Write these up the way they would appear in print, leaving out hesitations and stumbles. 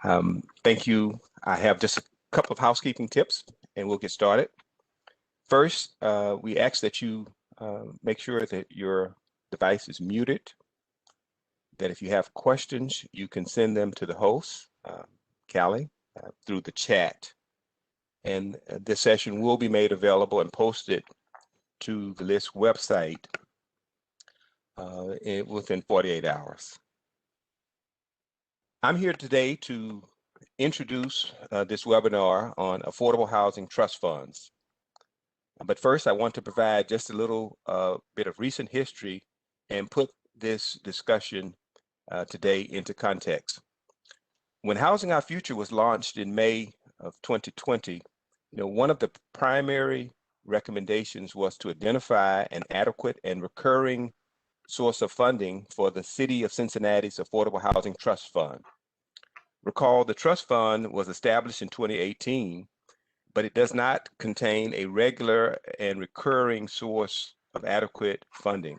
Thank you. I have just a couple of housekeeping tips and we'll get started. First, we ask that you make sure that your device is muted, that if you have questions, you can send them to the host, Callie, through the chat. And this session will be made available and posted to the LISC website within 48 hours. I'm here today to introduce this webinar on affordable housing trust funds. But first, I want to provide just a little bit of recent history and put this discussion today into context. When Housing Our Future was launched in May of 2020, one of the primary recommendations was to identify an adequate and recurring source of funding for the City of Cincinnati's Affordable Housing Trust Fund. Recall, the trust fund was established in 2018, but it does not contain a regular and recurring source of adequate funding.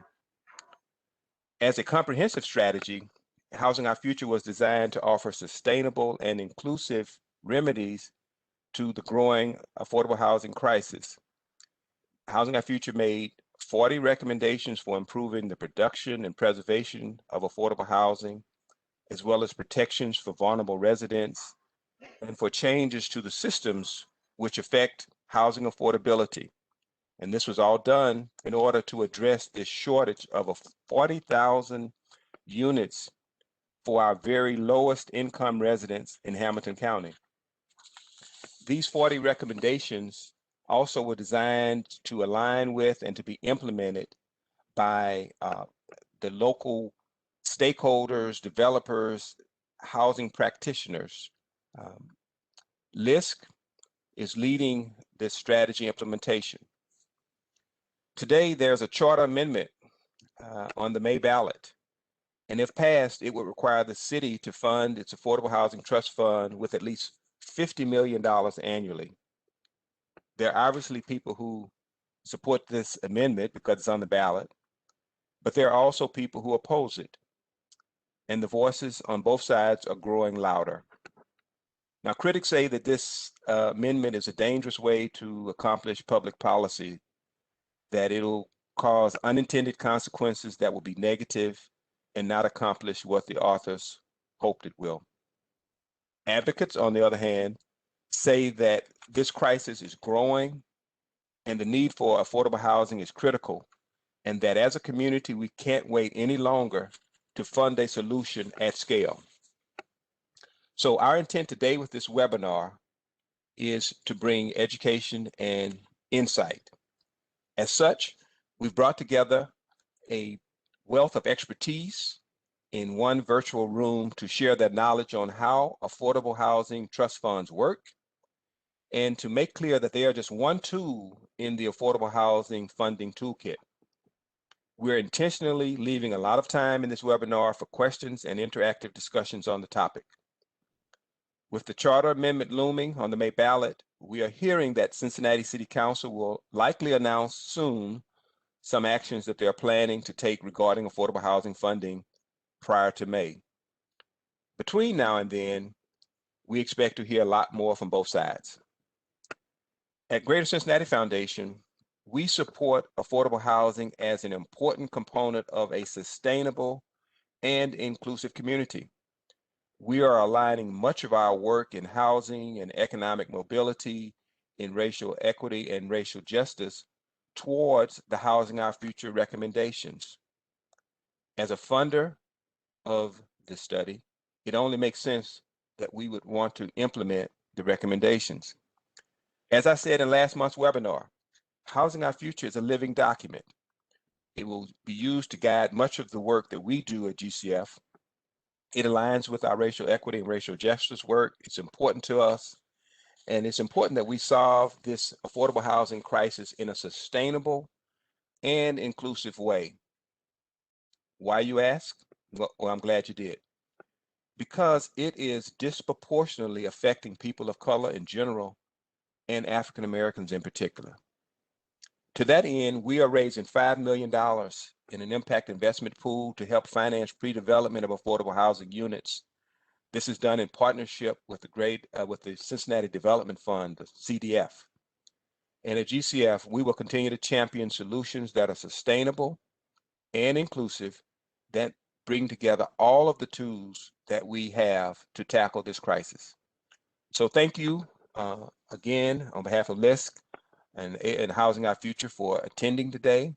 As a comprehensive strategy, Housing Our Future was designed to offer sustainable and inclusive remedies to the growing affordable housing crisis. Housing Our Future made 40 recommendations for improving the production and preservation of affordable housing, as well as protections for vulnerable residents, and for changes to the systems which affect housing affordability. And this was all done in order to address this shortage of 40,000 units for our very lowest income residents in Hamilton County. These 40 recommendations also were designed to align with and to be implemented by the local stakeholders, developers, housing practitioners. LISC is leading this strategy implementation. Today, there's a charter amendment on the May ballot, and if passed, it would require the city to fund its Affordable Housing Trust Fund with at least $50 million annually. There are obviously people who support this amendment because it's on the ballot, but there are also people who oppose it, and the voices on both sides are growing louder. Now, critics say that this amendment is a dangerous way to accomplish public policy, that it'll cause unintended consequences that will be negative and not accomplish what the authors hoped it will. Advocates, on the other hand, say that this crisis is growing and the need for affordable housing is critical, and that as a community, we can't wait any longer to fund a solution at scale. So our intent today with this webinar is to bring education and insight. As such, we've brought together a wealth of expertise in one virtual room to share their knowledge on how affordable housing trust funds work, and to make clear that they are just one tool in the affordable housing funding toolkit. We're intentionally leaving a lot of time in this webinar for questions and interactive discussions on the topic. With the charter amendment looming on the May ballot, we are hearing that Cincinnati City Council will likely announce soon some actions that they're planning to take regarding affordable housing funding prior to May. Between now and then, we expect to hear a lot more from both sides. At Greater Cincinnati Foundation, we support affordable housing as an important component of a sustainable and inclusive community. We are aligning much of our work in housing and economic mobility, in racial equity and racial justice towards the Housing Our Future recommendations. As a funder of this study, it only makes sense that we would want to implement the recommendations. As I said in last month's webinar, Housing Our Future is a living document. It will be used to guide much of the work that we do at GCF. It aligns with our racial equity and racial justice work. It's important to us, and it's important that we solve this affordable housing crisis in a sustainable and inclusive way. Why, you ask? Well, I'm glad you did. Because it is disproportionately affecting people of color in general and African Americans in particular. To that end, we are raising $5 million in an impact investment pool to help finance pre-development of affordable housing units This is done in partnership with the Cincinnati Development Fund, the CDF. And at GCF, we will continue to champion solutions that are sustainable and inclusive, that bring together all of the tools that we have to tackle this crisis. So thank you again on behalf of LISC and Housing Our Future for attending today.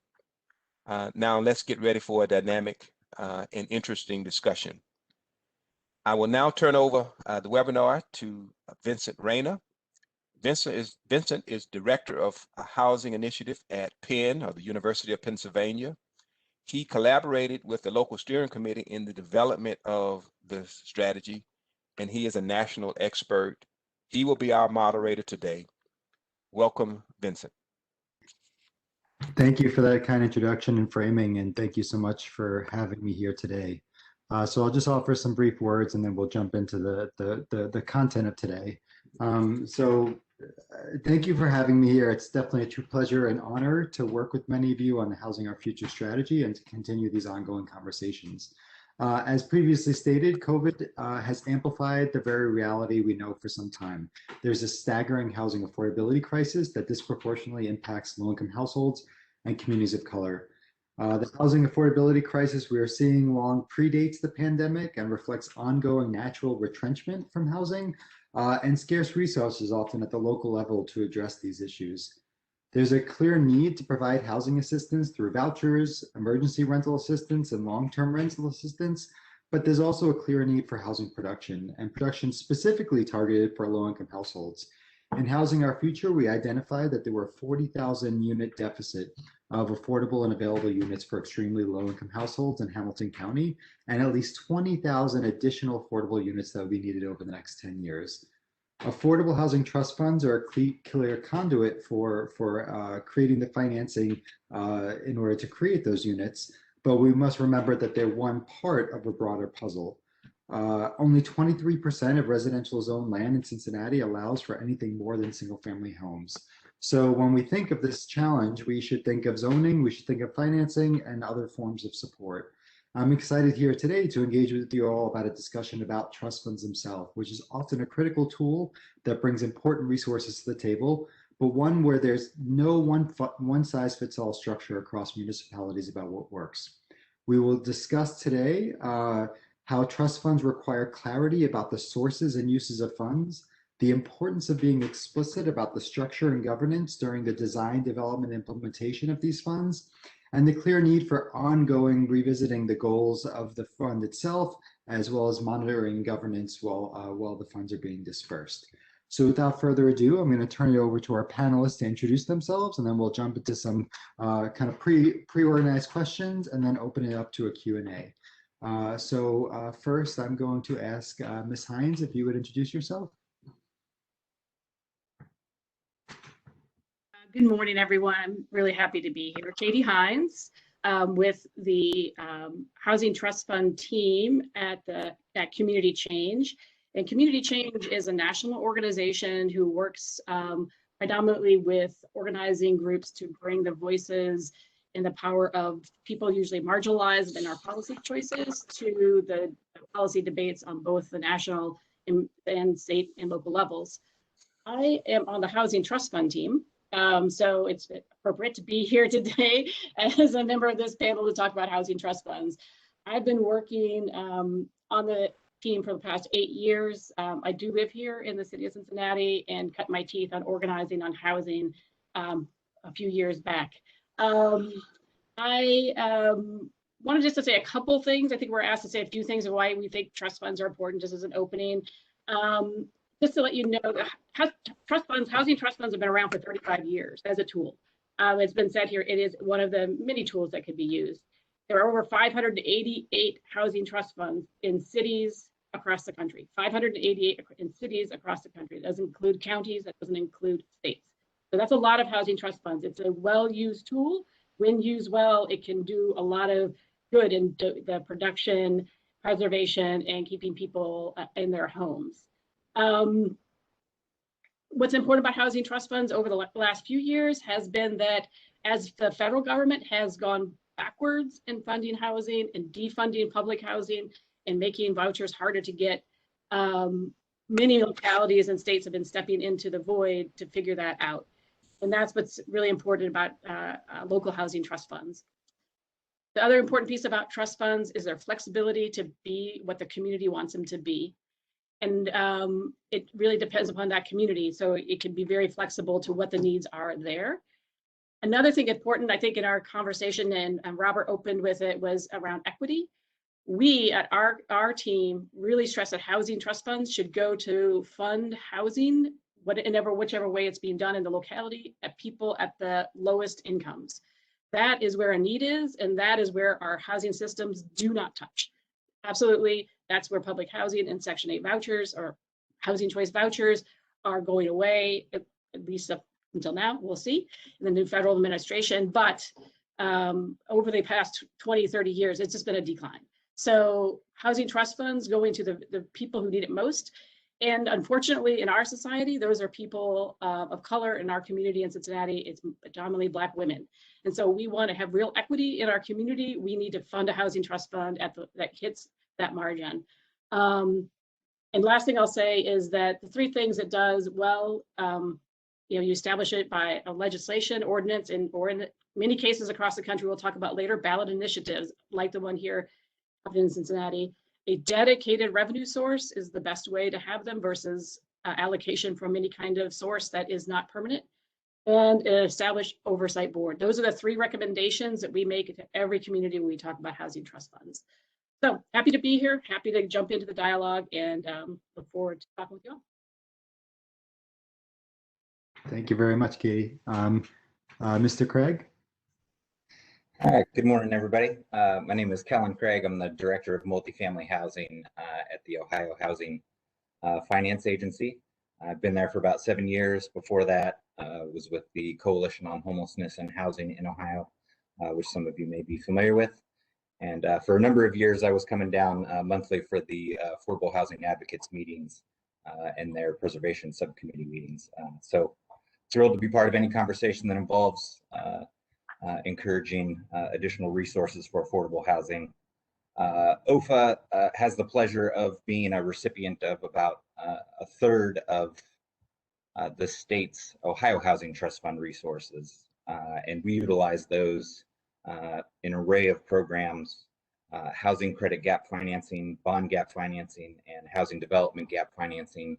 Now let's get ready for a dynamic and interesting discussion. I will now turn over the webinar to Vincent Reyna. Vincent is Director of a Housing Initiative at Penn, or the University of Pennsylvania. He collaborated with the local steering committee in the development of the strategy, and he is a national expert. He will be our moderator today. Welcome, Vincent. Thank you for that kind introduction and framing, and thank you so much for having me here today. So I'll just offer some brief words, and then we'll jump into the content of today. Thank you for having me here. It's definitely a true pleasure and honor to work with many of you on the Housing Our Future strategy and to continue these ongoing conversations. As previously stated, COVID has amplified the very reality we know for some time. There's a staggering housing affordability crisis that disproportionately impacts low-income households and communities of color. The housing affordability crisis we are seeing long predates the pandemic and reflects ongoing natural retrenchment from housing and scarce resources often at the local level to address these issues. There's a clear need to provide housing assistance through vouchers, emergency rental assistance, and long-term rental assistance, but there's also a clear need for housing production, and production specifically targeted for low-income households. In Housing Our Future, we identified that there were 40,000 unit deficit of affordable and available units for extremely low-income households in Hamilton County, and at least 20,000 additional affordable units that would be needed over the next 10 years. Affordable housing trust funds are a clear conduit for creating the financing in order to create those units, but we must remember that they're one part of a broader puzzle. Only 23% of residential zone land in Cincinnati allows for anything more than single-family homes. So when we think of this challenge, we should think of zoning, we should think of financing, and other forms of support. I'm excited here today to engage with you all about a discussion about trust funds themselves, which is often a critical tool that brings important resources to the table, but one where there's no one-size-fits-all structure across municipalities about what works. We will discuss today how trust funds require clarity about the sources and uses of funds, the importance of being explicit about the structure and governance during the design, development, and implementation of these funds, and the clear need for ongoing revisiting the goals of the fund itself, as well as monitoring governance while the funds are being dispersed. So without further ado, I'm going to turn it over to our panelists to introduce themselves, and then we'll jump into some kind of pre-organized questions and then open it up to a Q&A. First, I'm going to ask Ms. Hines if you would introduce yourself. Good morning, everyone. I'm really happy to be here. Katie Hines with the Housing Trust Fund team at Community Change. And Community Change is a national organization who works predominantly with organizing groups to bring the voices and the power of people usually marginalized in our policy choices to the policy debates on both the national and state and local levels. I am on the Housing Trust Fund team. So it's appropriate to be here today as a member of this panel to talk about housing trust funds. I've been working on the team for the past 8 years. I do live here in the city of Cincinnati and cut my teeth on organizing on housing a few years back. I wanted just to say a couple things. I think we're asked to say a few things of why we think trust funds are important, just as an opening. Just to let you know, housing trust funds have been around for 35 years as a tool. It's been said here, it is one of the many tools that can be used. There are over 588 housing trust funds in cities across the country, 588 in cities across the country. That doesn't include counties, that doesn't include states. So that's a lot of housing trust funds. It's a well-used tool. When used well, it can do a lot of good in the production, preservation, and keeping people in their homes. What's important about housing trust funds over the last few years has been that as the federal government has gone backwards in funding housing and defunding public housing and making vouchers harder to get, Many localities and states have been stepping into the void to figure that out. And that's what's really important about local housing trust funds. The other important piece about trust funds is their flexibility to be what the community wants them to be. And it really depends upon that community. So it can be very flexible to what the needs are there. Another thing important, I think, in our conversation, and Robert opened with it, was around equity. We at our team really stress that housing trust funds should go to fund housing, whichever way it's being done in the locality, at people at the lowest incomes. That is where a need is, and that is where our housing systems do not touch. Absolutely, that's where public housing and Section 8 vouchers or housing choice vouchers are going away, at least up until now. We'll see in the new federal administration, but over the past 20, 30 years, it's just been a decline. So housing trust funds going to the people who need it most. And unfortunately, in our society, those are people of color in our community in Cincinnati. It's predominantly Black women. And so we want to have real equity in our community. We need to fund a housing trust fund that hits that margin. And last thing I'll say is that the three things it does well, you establish it by a legislation, ordinance, or in many cases across the country, we'll talk about later, ballot initiatives like the one here in Cincinnati. A dedicated revenue source is the best way to have them versus allocation from any kind of source that is not permanent, and an established oversight board. Those are the three recommendations that we make to every community when we talk about housing trust funds. So happy to be here, happy to jump into the dialogue, and look forward to talking with you all. Thank you very much, Katie. Mr. Craig? Hi, good morning, everybody. My name is Kellen Craig. I'm the Director of Multifamily Housing at the Ohio Housing Finance Agency. I've been there for about 7 years. Before that, was with the Coalition on Homelessness and Housing in Ohio, which some of you may be familiar with. And for a number of years, I was coming down monthly for the Affordable Housing Advocates meetings and their preservation subcommittee meetings. So thrilled to be part of any conversation that involves encouraging additional resources for affordable housing. OFA has the pleasure of being a recipient of about a third of the state's Ohio Housing Trust Fund resources. And we utilize those in an array of programs, housing credit gap financing, bond gap financing, and housing development gap financing,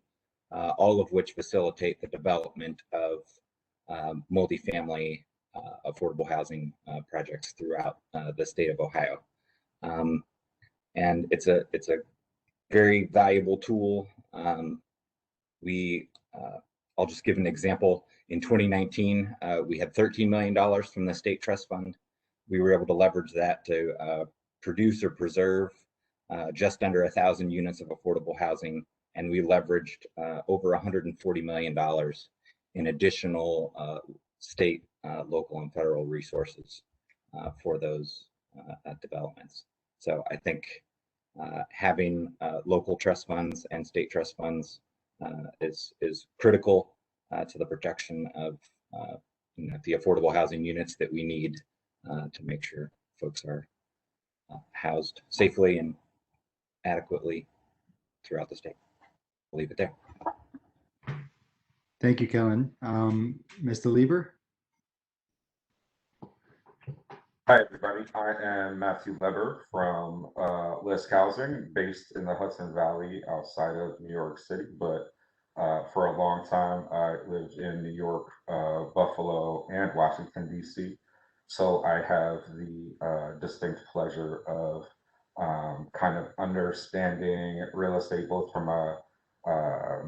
all of which facilitate the development of multifamily affordable housing projects throughout the state of Ohio. And it's a very valuable tool. I'll just give an example. In 2019, we had $13 million from the state trust fund. We were able to leverage that to produce or preserve just under 1,000 units of affordable housing, and we leveraged over $140 million in additional state, local, and federal resources for those developments. So I think having local trust funds and state trust funds is critical to the protection of the affordable housing units that we need to make sure folks are housed safely and adequately throughout the state. I'll leave it there. Thank you, Kellen. Mr. Lieber? Hi, everybody. I am Matthew Leber from LISC Housing, based in the Hudson Valley outside of New York City. But for a long time, I lived in New York, Buffalo, and Washington, D.C. So I have the distinct pleasure of kind of understanding real estate, both from a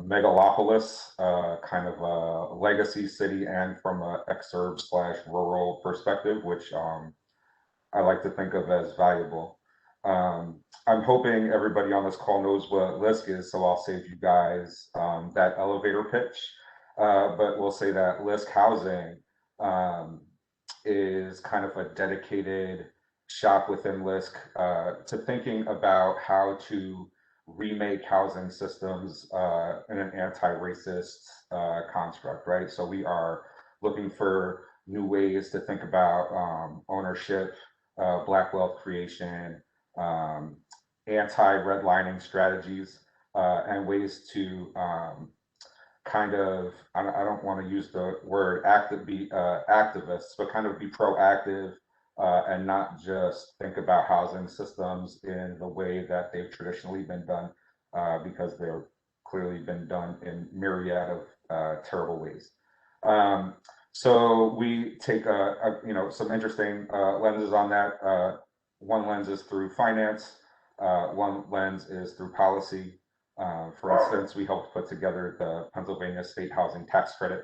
megalopolis, kind of a legacy city, and from an exurb/rural perspective, which I like to think of as valuable. I'm hoping everybody on this call knows what LISC is, so I'll save you guys that elevator pitch. But we'll say that LISC Housing is kind of a dedicated shop within LISC to thinking about how to remake housing systems in an anti-racist construct, right? So we are looking for new ways to think about ownership, Black wealth creation, anti-redlining strategies. and ways to kind of, I don't want to use the word active, be activists, but kind of be proactive and not just think about housing systems in the way that they've traditionally been done, because they're clearly been done in myriad of terrible ways. So we take some interesting lenses on that. One lens is through finance. One lens is through policy. For instance, we helped put together the Pennsylvania State Housing Tax Credit,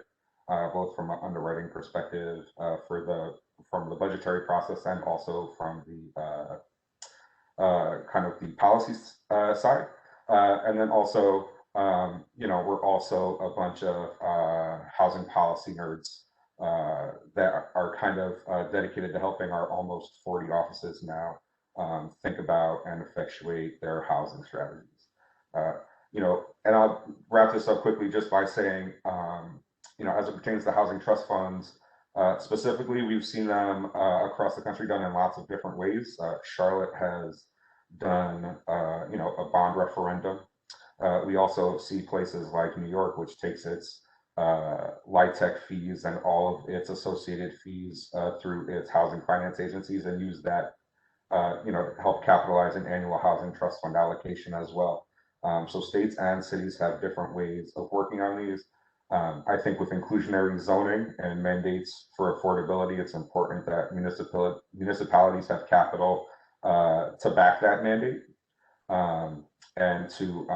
both from an underwriting perspective from the budgetary process and also from the kind of the policy side. And then also, we're also a bunch of housing policy nerds that are kind of dedicated to helping our almost 40 offices now think about and effectuate their housing strategies. And I'll wrap this up quickly just by saying, as it pertains to housing trust funds, specifically, we've seen them across the country done in lots of different ways. Charlotte has done, a bond referendum. We also see places like New York, which takes its LIHTC fees and all of its associated fees through its housing finance agencies and use that, to help capitalize an annual housing trust fund allocation as well. So states and cities have different ways of working on these. I think with inclusionary zoning and mandates for affordability, it's important that municipalities have capital to back that mandate and to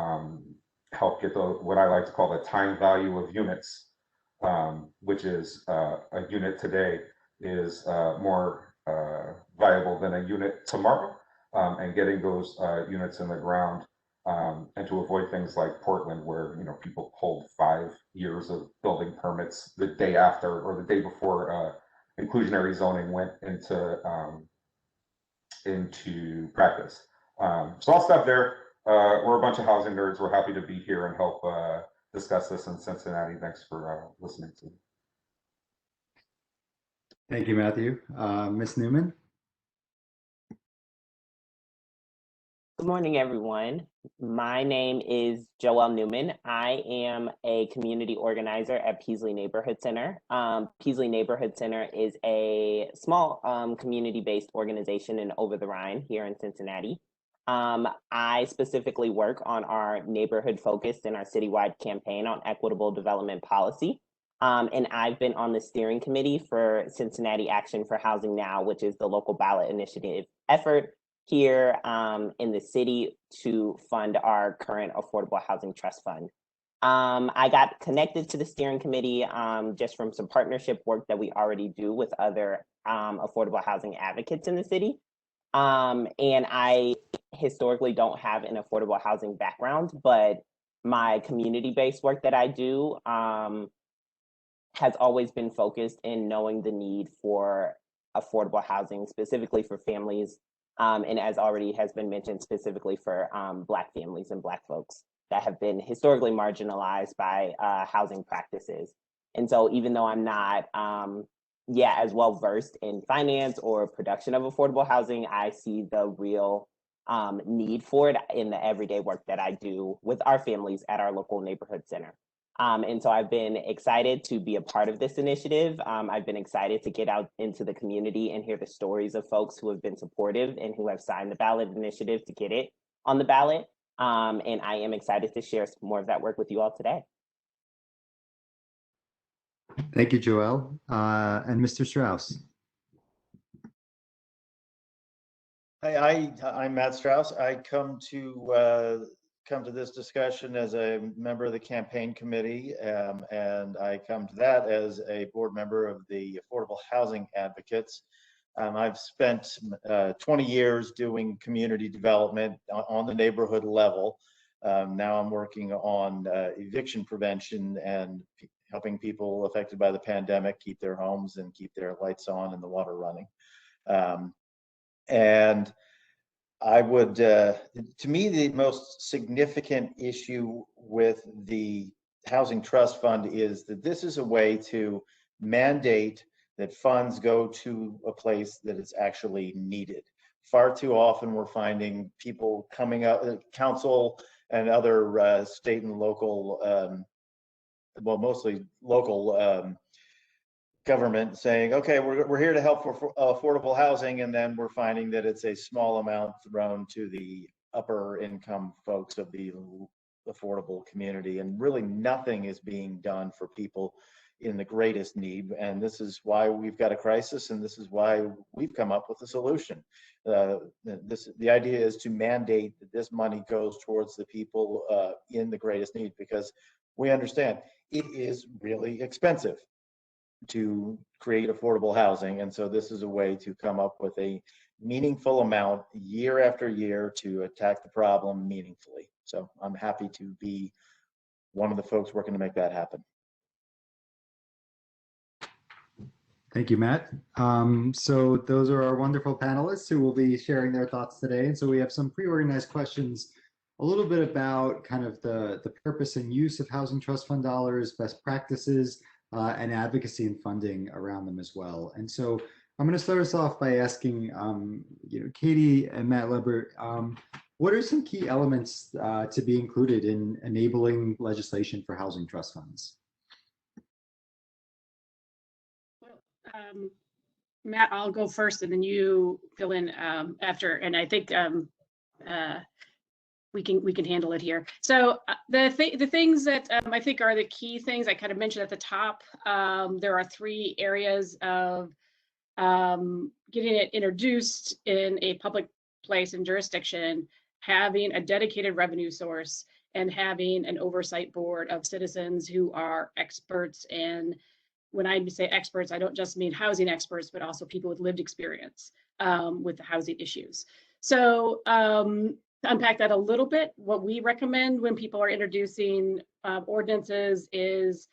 help get what I like to call the time value of units, which is a unit today is more viable than a unit tomorrow, and getting those units in the ground. And to avoid things like Portland, where people pulled 5 years of building permits the day after or the day before inclusionary zoning went into practice. So I'll stop there. We're a bunch of housing nerds. We're happy to be here and help discuss this in Cincinnati. Thanks for listening to me. Thank you, Matthew. Ms. Newman? Good morning, everyone. My name is Joelle Newman. I am a community organizer at Peaslee Neighborhood Center. Peaslee Neighborhood Center is a small community-based organization in Over the Rhine here in Cincinnati. I specifically work on our neighborhood focused and our citywide campaign on equitable development policy. And I've been on the steering committee for Cincinnati Action for Housing Now, which is the local ballot initiative effort here in the city to fund our current Affordable Housing Trust Fund. I got connected to the steering committee just from some partnership work that we already do with other affordable housing advocates in the city. And I historically don't have an affordable housing background, but my community-based work that I do has always been focused in knowing the need for affordable housing, specifically for families. And as already has been mentioned, specifically for Black families and Black folks that have been historically marginalized by housing practices. And so even though I'm not as well versed in finance or production of affordable housing, I see the real need for it in the everyday work that I do with our families at our local neighborhood center. And so I've been excited to be a part of this initiative. I've been excited to get out into the community and hear the stories of folks who have been supportive and who have signed the ballot initiative to get it on the ballot. And I am excited to share some more of that work with you all today. Thank you, Joelle. And Mr. Strauss. Hi, I'm Matt Strauss. I come to this discussion as a member of the campaign committee, and I come to that as a board member of the Affordable Housing Advocates. I've spent 20 years doing community development on the neighborhood level. Now I'm working on eviction prevention and helping people affected by the pandemic keep their homes and keep their lights on and the water running. And I would, to me, the most significant issue with the Housing Trust Fund is that this is a way to mandate that funds go to a place that is actually needed. Far too often we're finding people coming up, council and other state and local, well, mostly local government saying, okay, we're here to help for affordable housing, and then we're finding that it's a small amount thrown to the upper income folks of the affordable community, and really nothing is being done for people in the greatest need. And this is why we've got a crisis, and this is why we've come up with a solution. The idea is to mandate that this money goes towards the people in the greatest need, because we understand it is really expensive to create affordable housing. And so this is a way to come up with a meaningful amount year after year to attack the problem meaningfully. So I'm happy to be one of the folks working to make that happen. Thank you, Matt. So those are our wonderful panelists who will be sharing their thoughts today. And so we have some pre-organized questions, a little bit about kind of the purpose and use of Housing Trust Fund dollars, best practices, and advocacy and funding around them as well. And so I'm going to start us off by asking, Katie and Matt Leber, what are some key elements to be included in enabling legislation for housing trust funds? Matt, I'll go first and then you fill in after. And I think we can handle it here. So the things that I think are the key things I kind of mentioned at the top, there are 3 areas of getting it introduced in a public place and jurisdiction, having a dedicated revenue source, and having an oversight board of citizens who are experts. And when I say experts, I don't just mean housing experts, but also people with lived experience with the housing issues. So to unpack that a little bit, what we recommend when people are introducing ordinances is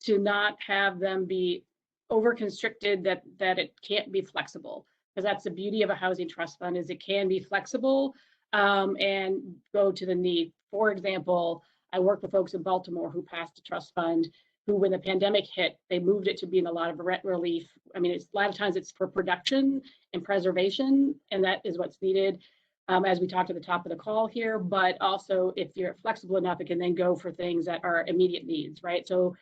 to not have them be over-constricted, that it can't be flexible, because that's the beauty of a housing trust fund, is it can be flexible and go to the need. For example, I work with folks in Baltimore who passed a trust fund, who, when the pandemic hit, they moved it to being a lot of rent relief. I mean, a lot of times it's for production and preservation, and that is what's needed, as we talked at the top of the call here. But also, if you're flexible enough, it can then go for things that are immediate needs, right? So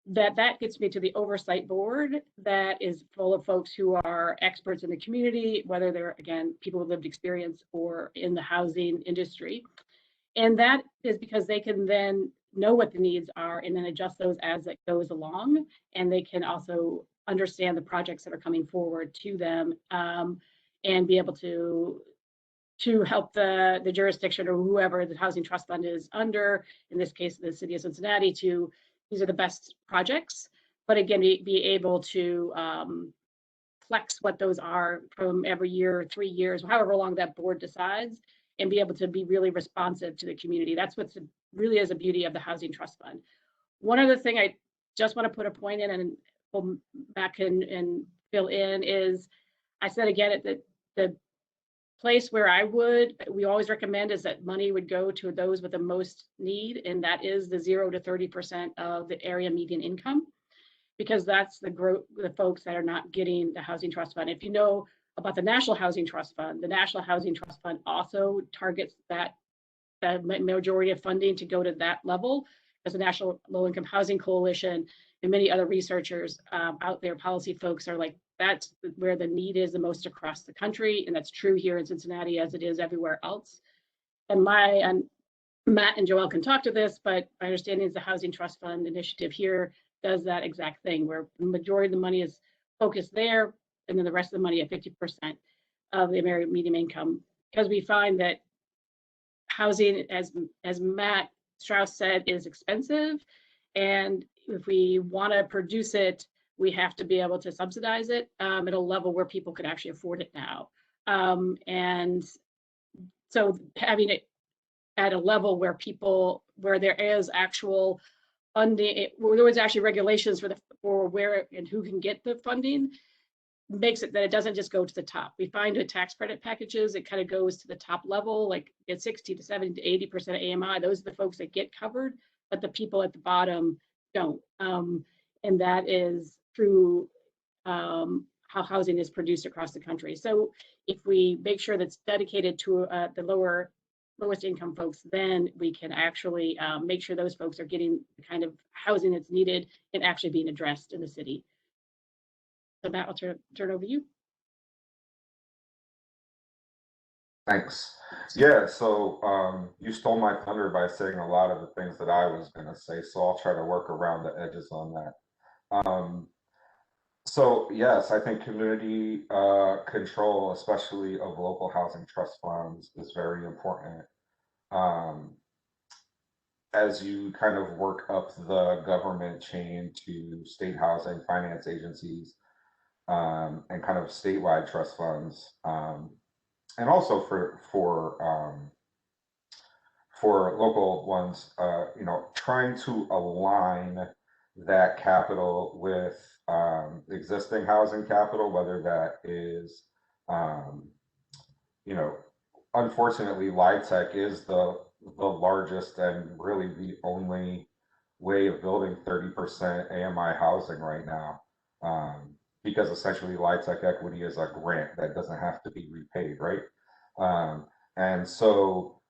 that gets me to the oversight board that is full of folks who are experts in the community, whether they're, again, people with lived experience or in the housing industry. And that is because they can then know what the needs are and then adjust those as it goes along. And they can also understand the projects that are coming forward to them and be able to help the jurisdiction or whoever the housing trust fund is under, in this case, the city of Cincinnati, these are the best projects, but again, be able to flex what those are from every year, 3 years, however long that board decides, and be able to be really responsive to the community. That's what's really is a beauty of the Housing Trust Fund. One other thing I just want to put a point in, and pull back and fill in, is I said again, the place where we always recommend is that money would go to those with the most need, and that is the 0 to 30% of the area median income, because that's the folks that are not getting the Housing Trust Fund. If you know about the National Housing Trust Fund, the National Housing Trust Fund also targets that the majority of funding to go to that level, as the National Low Income Housing Coalition and many other researchers out there, policy folks, are like, that's where the need is the most across the country. And that's true here in Cincinnati as it is everywhere else. And Matt and Joelle can talk to this, but my understanding is the Housing Trust Fund initiative here does that exact thing, where the majority of the money is focused there, and then the rest of the money at 50% of the American median income. Because we find that housing, as Matt Strauss said, is expensive. And if we want to produce it, we have to be able to subsidize it at a level where people could actually afford it now. And so having it at a level where there is actual funding, where there was actually regulations for where and who can get the funding, makes it that it doesn't just go to the top. We find with tax credit packages, it kind of goes to the top level, like at 60 to 70 to 80% of AMI. Those are the folks that get covered, but the people at the bottom don't. And that is through how housing is produced across the country. So if we make sure that's dedicated to the lower lowest income folks, then we can actually make sure those folks are getting the kind of housing that's needed and actually being addressed in the city. So Matt, I'll turn it over to you. Thanks. Yeah, so you stole my thunder by saying a lot of the things that I was going to say, so I'll try to work around the edges on that. So yes, I think community control, especially of local housing trust funds, is very important. As you kind of work up the government chain to state housing finance agencies and kind of statewide trust funds, and also for local ones, you know, trying to align that capital with existing housing capital, whether that is, you know, unfortunately, LIHTC is the largest and really the only way of building 30% AMI housing right now, because essentially LIHTC equity is a grant that doesn't have to be repaid, right? And so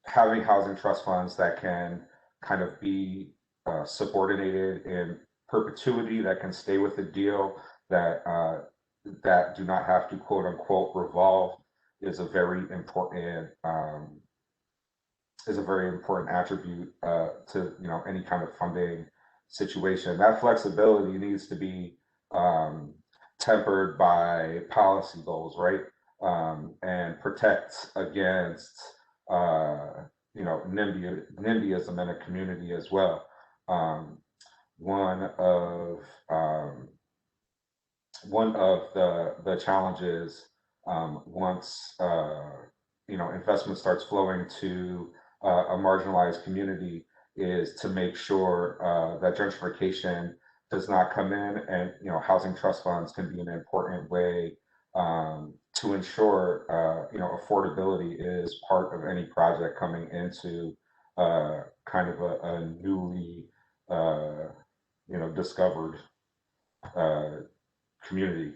having housing trust funds that can kind of be subordinated in perpetuity, that can stay with the deal, that that do not have to quote unquote revolve, is a very important attribute to, you know, any kind of funding situation. That flexibility needs to be tempered by policy goals, right? And protect against you know, NIMBYism in a community as well. One of the challenges once you know, investment starts flowing to a marginalized community is to make sure that gentrification does not come in, and you know, housing trust funds can be an important way to ensure you know, affordability is part of any project coming into kind of a newly you know, discovered community.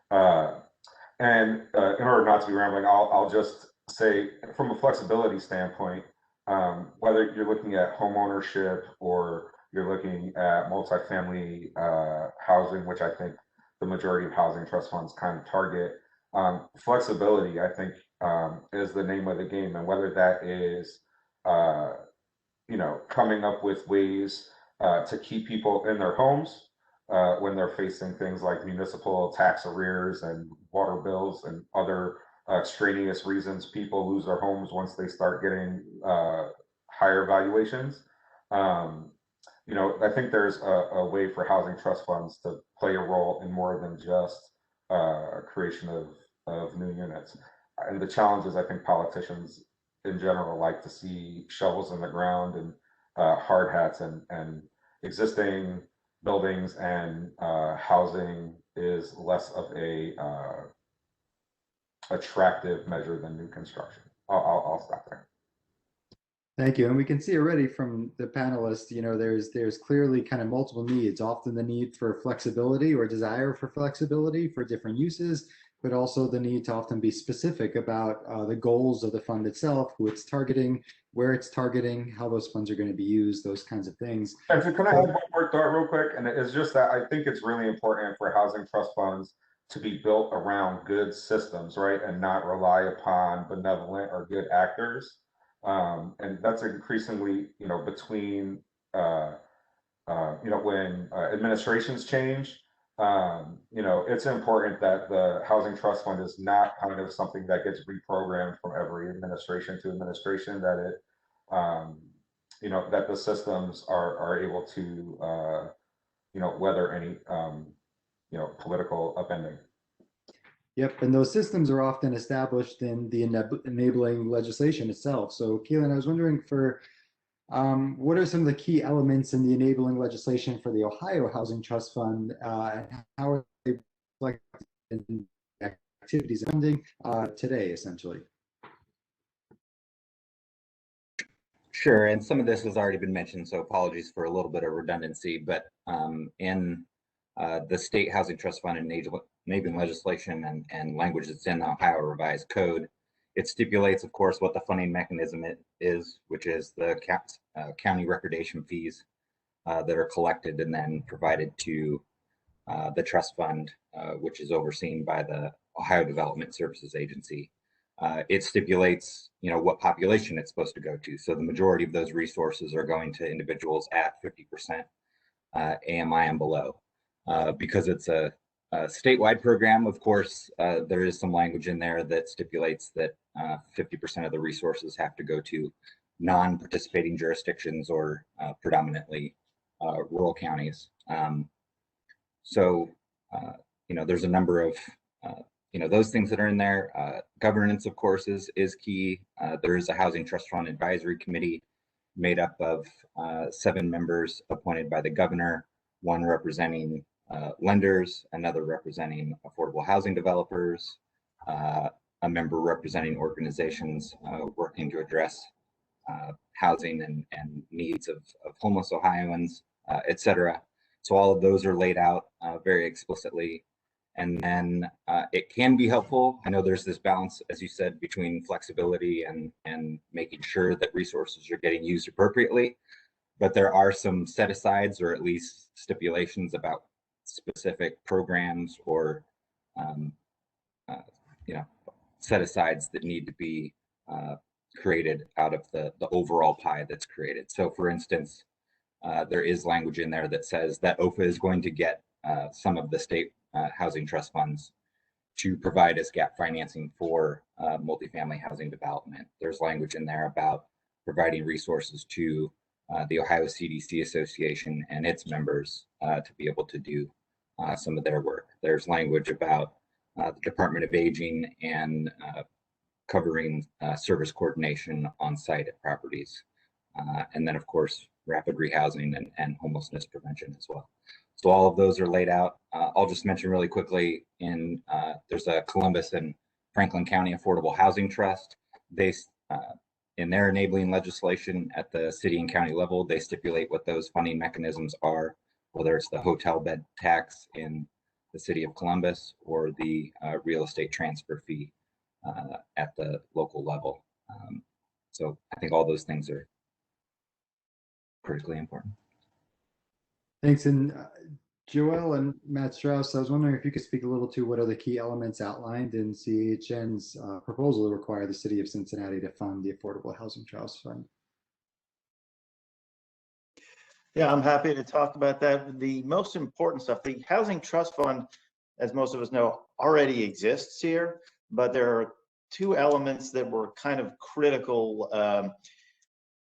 And in order not to be rambling, I'll just say, from a flexibility standpoint, whether you're looking at home ownership or you're looking at multifamily housing, which I think the majority of housing trust funds kind of target, flexibility, I think, is the name of the game. And whether that is, you know, coming up with ways to keep people in their homes when they're facing things like municipal tax arrears and water bills and other extraneous reasons people lose their homes once they start getting higher valuations. You know, I think there's a way for housing trust funds to play a role in more than just creation of new units. And the challenge is, I think politicians in general like to see shovels in the ground and hard hats, and existing buildings and housing is less of a attractive measure than new construction. I'll stop there. Thank you. And we can see already from the panelists, you know, there's clearly kind of multiple needs, often the need for flexibility or desire for flexibility for different uses, but also the need to often be specific about the goals of the fund itself, who it's targeting, where it's targeting, how those funds are going to be used, those kinds of things. And so can I add one more thought real quick? And it's just that I think it's really important for housing trust funds to be built around good systems, right? And not rely upon benevolent or good actors. And that's increasingly, you know, between, you know, when administrations change, you know, it's important that the housing trust fund is not kind of something that gets reprogrammed from every administration to administration, that it, you know, that the systems are able to, you know, weather any, you know, political upending. Yep, and those systems are often established in the enabling legislation itself. So Keelan, I was wondering what are some of the key elements in the enabling legislation for the Ohio Housing Trust Fund, and how are they reflected in activities and funding today, essentially? Sure, and some of this has already been mentioned, so apologies for a little bit of redundancy, but in the State Housing Trust Fund enabling legislation and language that's in the Ohio Revised Code, It stipulates, of course, what the funding mechanism is, which is the county recordation fees that are collected and then provided to the trust fund, which is overseen by the Ohio Development Services Agency. It stipulates, what population it's supposed to go to. So the majority of those resources are going to individuals at 50% AMI and below. Because it's a statewide program, of course, there is some language in there that stipulates that 50% of the resources have to go to non-participating jurisdictions or predominantly rural counties. So, there's a number of, those things that are in there. Governance, of course, is key. There is a Housing Trust Fund Advisory Committee made up of 7 members appointed by the governor, 1 representing lenders, another representing affordable housing developers, a member representing organizations working to address housing and needs of homeless Ohioans, et cetera. So all of those are laid out very explicitly. And then it can be helpful. I know there's this balance, as you said, between flexibility and making sure that resources are getting used appropriately. But there are some set asides or at least stipulations about specific programs or set asides that need to be created out of the overall pie that's created. So for instance, there is language in there that says that OFA is going to get some of the state housing trust funds to provide as gap financing for multifamily housing development. There's language in there about providing resources to the Ohio CDC Association and its members to be able to do some of their work. There's language about the Department of Aging and covering service coordination on site at properties. And then, of course, rapid rehousing and homelessness prevention as well. So all of those are laid out. I'll just mention really quickly there's a Columbus and Franklin County Affordable Housing Trust. They, in their enabling legislation at the city and county level, they stipulate what those funding mechanisms are, whether it's the hotel bed tax in the city of Columbus or the real estate transfer fee at the local level. So I think all those things are critically important. Thanks. And Joelle and Matt Strauss, I was wondering if you could speak a little to what are the key elements outlined in CHN's proposal to require the city of Cincinnati to fund the Affordable Housing Trust Fund. Yeah, I'm happy to talk about that. The most important stuff, the Housing Trust Fund, as most of us know, already exists here, but there are 2 elements that were kind of critical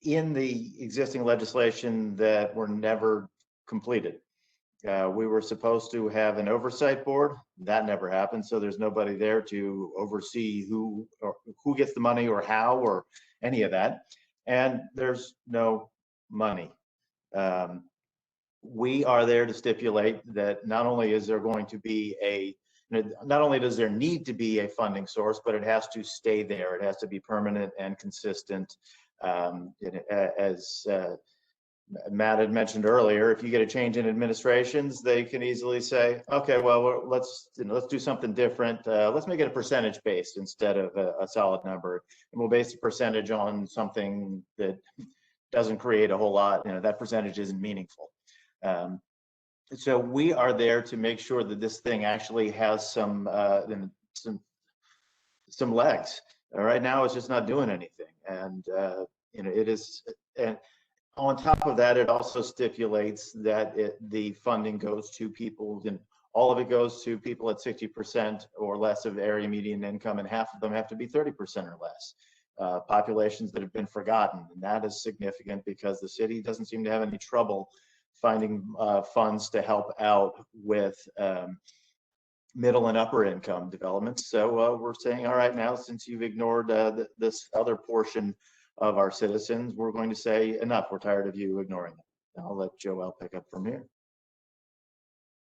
in the existing legislation that were never completed. We were supposed to have an oversight board. That never happened. So there's nobody there to oversee who gets the money or how or any of that. And there's no money. We are there to stipulate that not only is there going to be not only does there need to be a funding source, but it has to stay there. It has to be permanent and consistent. As Matt had mentioned earlier, if you get a change in administrations, they can easily say, okay, well, let's do something different. Let's make it a percentage based instead of a solid number. And we'll base the percentage on something that doesn't create a whole lot. That percentage isn't meaningful. So we are there to make sure that this thing actually has some legs. Right now, it's just not doing anything, and it is. And on top of that, it also stipulates that the funding goes to people, and all of it goes to people at 60% or less of area median income, and half of them have to be 30% or less. Populations that have been forgotten, and that is significant because the city doesn't seem to have any trouble finding funds to help out with middle and upper income developments. So we're saying, all right, now since you've ignored this other portion of our citizens, we're going to say enough. We're tired of you ignoring them. I'll let Joelle pick up from here.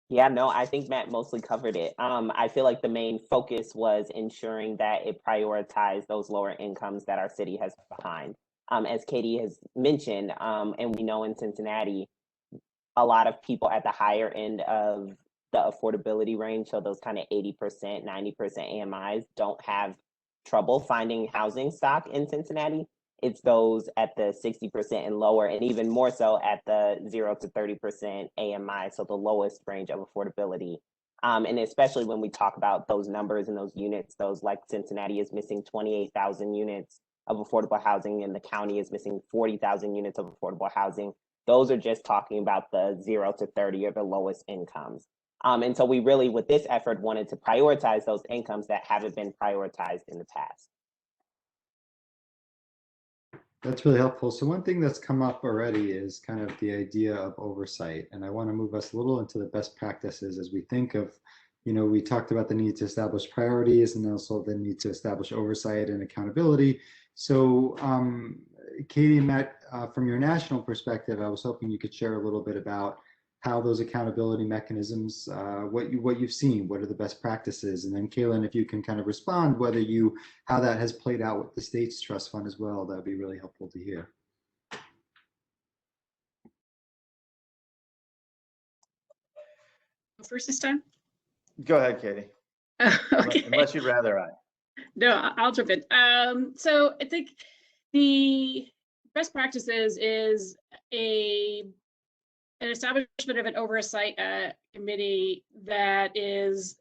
Yeah, no, I think Matt mostly covered it. I feel like the main focus was ensuring that it prioritized those lower incomes that our city has behind. As Katie has mentioned, and we know in Cincinnati, a lot of people at the higher end of the affordability range, so those kind of 80%, 90% AMIs, don't have trouble finding housing stock in Cincinnati. It's those at the 60% and lower, and even more so at the 0 to 30% AMI, so the lowest range of affordability. And especially when we talk about those numbers and those units, those like Cincinnati is missing 28,000 units of affordable housing, and the county is missing 40,000 units of affordable housing. Those are just talking about the 0 to 30 or the lowest incomes. And so we really, with this effort, wanted to prioritize those incomes that haven't been prioritized in the past. That's really helpful. So one thing that's come up already is kind of the idea of oversight. And I want to move us a little into the best practices as we think of, we talked about the need to establish priorities and also the need to establish oversight and accountability. So Katie and Matt, from your national perspective, I was hoping you could share a little bit about how those accountability mechanisms, what you've seen, what are the best practices, and then Kaylin, if you can kind of respond how that has played out with the state's trust fund as well, that would be really helpful to hear. First this time? Go ahead, Katie. Okay. Unless you'd rather I. No, I'll jump in. So I think the best practices is an establishment of an oversight committee that is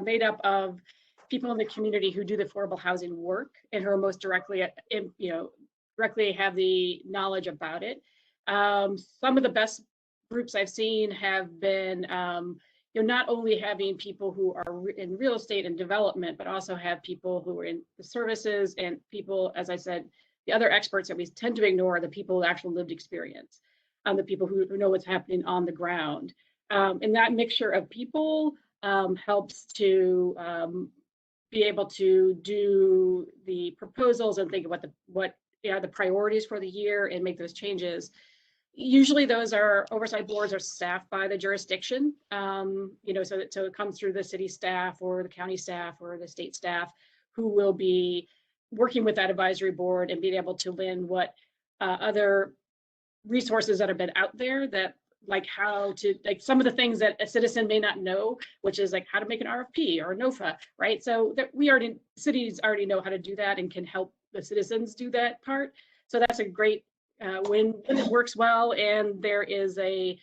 made up of people in the community who do the affordable housing work and who are most directly, directly have the knowledge about it. Some of the best groups I've seen have been, not only having people who are in real estate and development, but also have people who are in the services and people, as I said, the other experts that we tend to ignore are the people with actual lived experience, the people who know what's happening on the ground. And that mixture of people helps to be able to do the proposals and think about what the priorities for the year and make those changes. Usually those oversight boards are staffed by the jurisdiction, so it comes through the city staff or the county staff or the state staff who will be working with that advisory board and being able to lend what other resources that have been out there that some of the things that a citizen may not know, which is like how to make an RFP or a NOFA, right? So that cities already know how to do that and can help the citizens do that part. So that's a great when it works well and there is a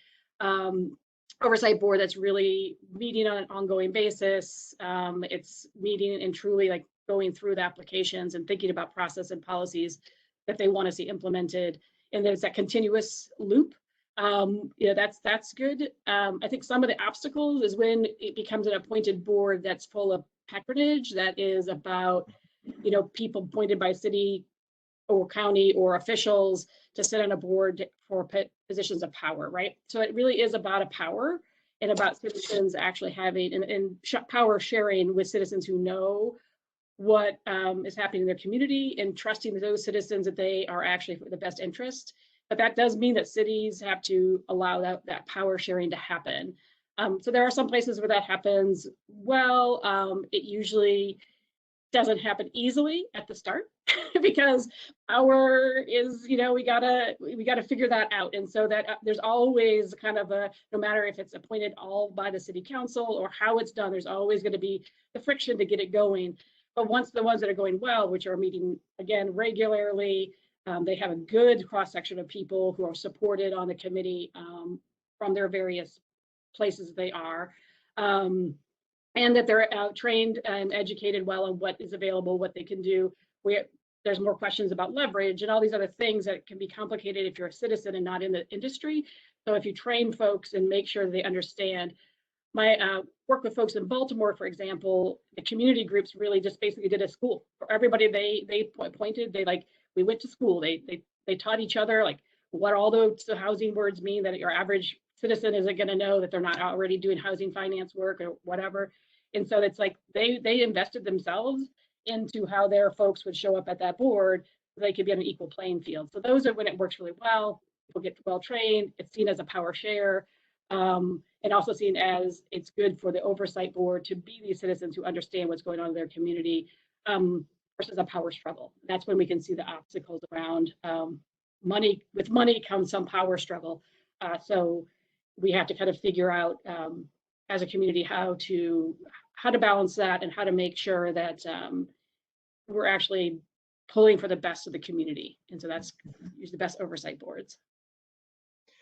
oversight board that's really meeting on an ongoing basis. It's meeting and truly like going through the applications and thinking about process and policies that they want to see implemented. And there's that continuous loop. That's good. I think some of the obstacles is when it becomes an appointed board that's full of patronage, that is about, people appointed by city or county or officials to sit on a board for positions of power, right? So it really is about a power and about citizens actually having and power sharing with citizens who know what is happening in their community and trusting those citizens that they are actually for the best interest. But that does mean that cities have to allow that power sharing to happen. So there are some places where that happens well. It usually doesn't happen easily at the start because power is, we gotta figure that out. And so that there's always kind of no matter if it's appointed all by the city council or how it's done, there's always going to be the friction to get it going. But once the ones that are going well, which are meeting again regularly, they have a good cross section of people who are supported on the committee from their various places they are. And that they're trained and educated well on what is available, what they can do. There's more questions about leverage and all these other things that can be complicated if you're a citizen and not in the industry. So if you train folks and make sure they understand, my work with folks in Baltimore, for example, the community groups really just basically did a school for everybody. They appointed. We went to school. They taught each other like what all those housing words mean that your average citizen isn't going to know, that they're not already doing housing finance work or whatever. And so it's like they invested themselves into how their folks would show up at that board so they could be on an equal playing field. So those are when it works really well. People get well trained. It's seen as a power share, and also seen as it's good for the oversight board to be these citizens who understand what's going on in their community versus a power struggle. That's when we can see the obstacles around money. With money comes some power struggle. So we have to kind of figure out as a community how to balance that and how to make sure that we're actually pulling for the best of the community. And so that's use the best oversight boards.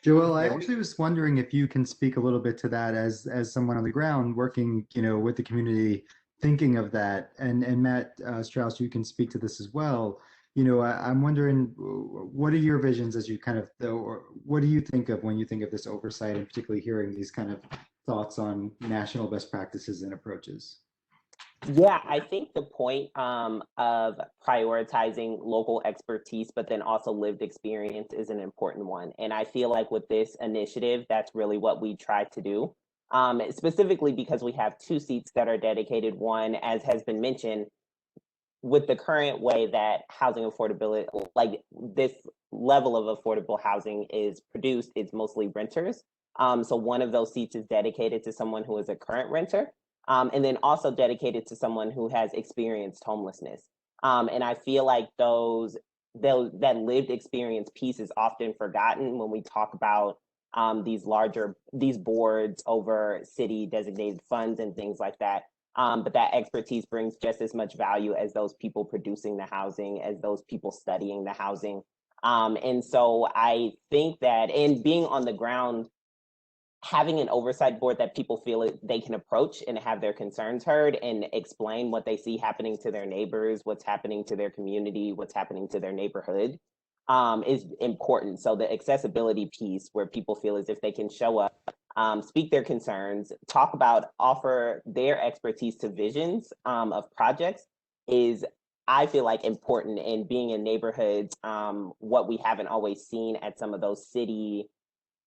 Joel, I actually was wondering if you can speak a little bit to that as someone on the ground working, with the community, thinking of that. And Matt Strauss, you can speak to this as well. I'm wondering, what are your visions as you kind of, or what do you think of when you think of this oversight, and particularly hearing these kind of thoughts on national best practices and approaches? Yeah, I think the point of prioritizing local expertise, but then also lived experience is an important one. And I feel like with this initiative, that's really what we try to do. Specifically because we have 2 seats that are dedicated. One, as has been mentioned, with the current way that housing affordability, like this level of affordable housing is produced, it's mostly renters. So one of those seats is dedicated to someone who is a current renter. And then also dedicated to someone who has experienced homelessness. And I feel like that lived experience piece is often forgotten when we talk about these boards over city designated funds and things like that. But that expertise brings just as much value as those people producing the housing, as those people studying the housing. And so I think that, and being on the ground, having an oversight board that people feel they can approach and have their concerns heard and explain what they see happening to their neighbors, what's happening to their community, what's happening to their neighborhood, is important. So the accessibility piece, where people feel as if they can show up, speak their concerns, talk about, offer their expertise to visions of projects, is, I feel like, important in being in neighborhoods, what we haven't always seen at some of those city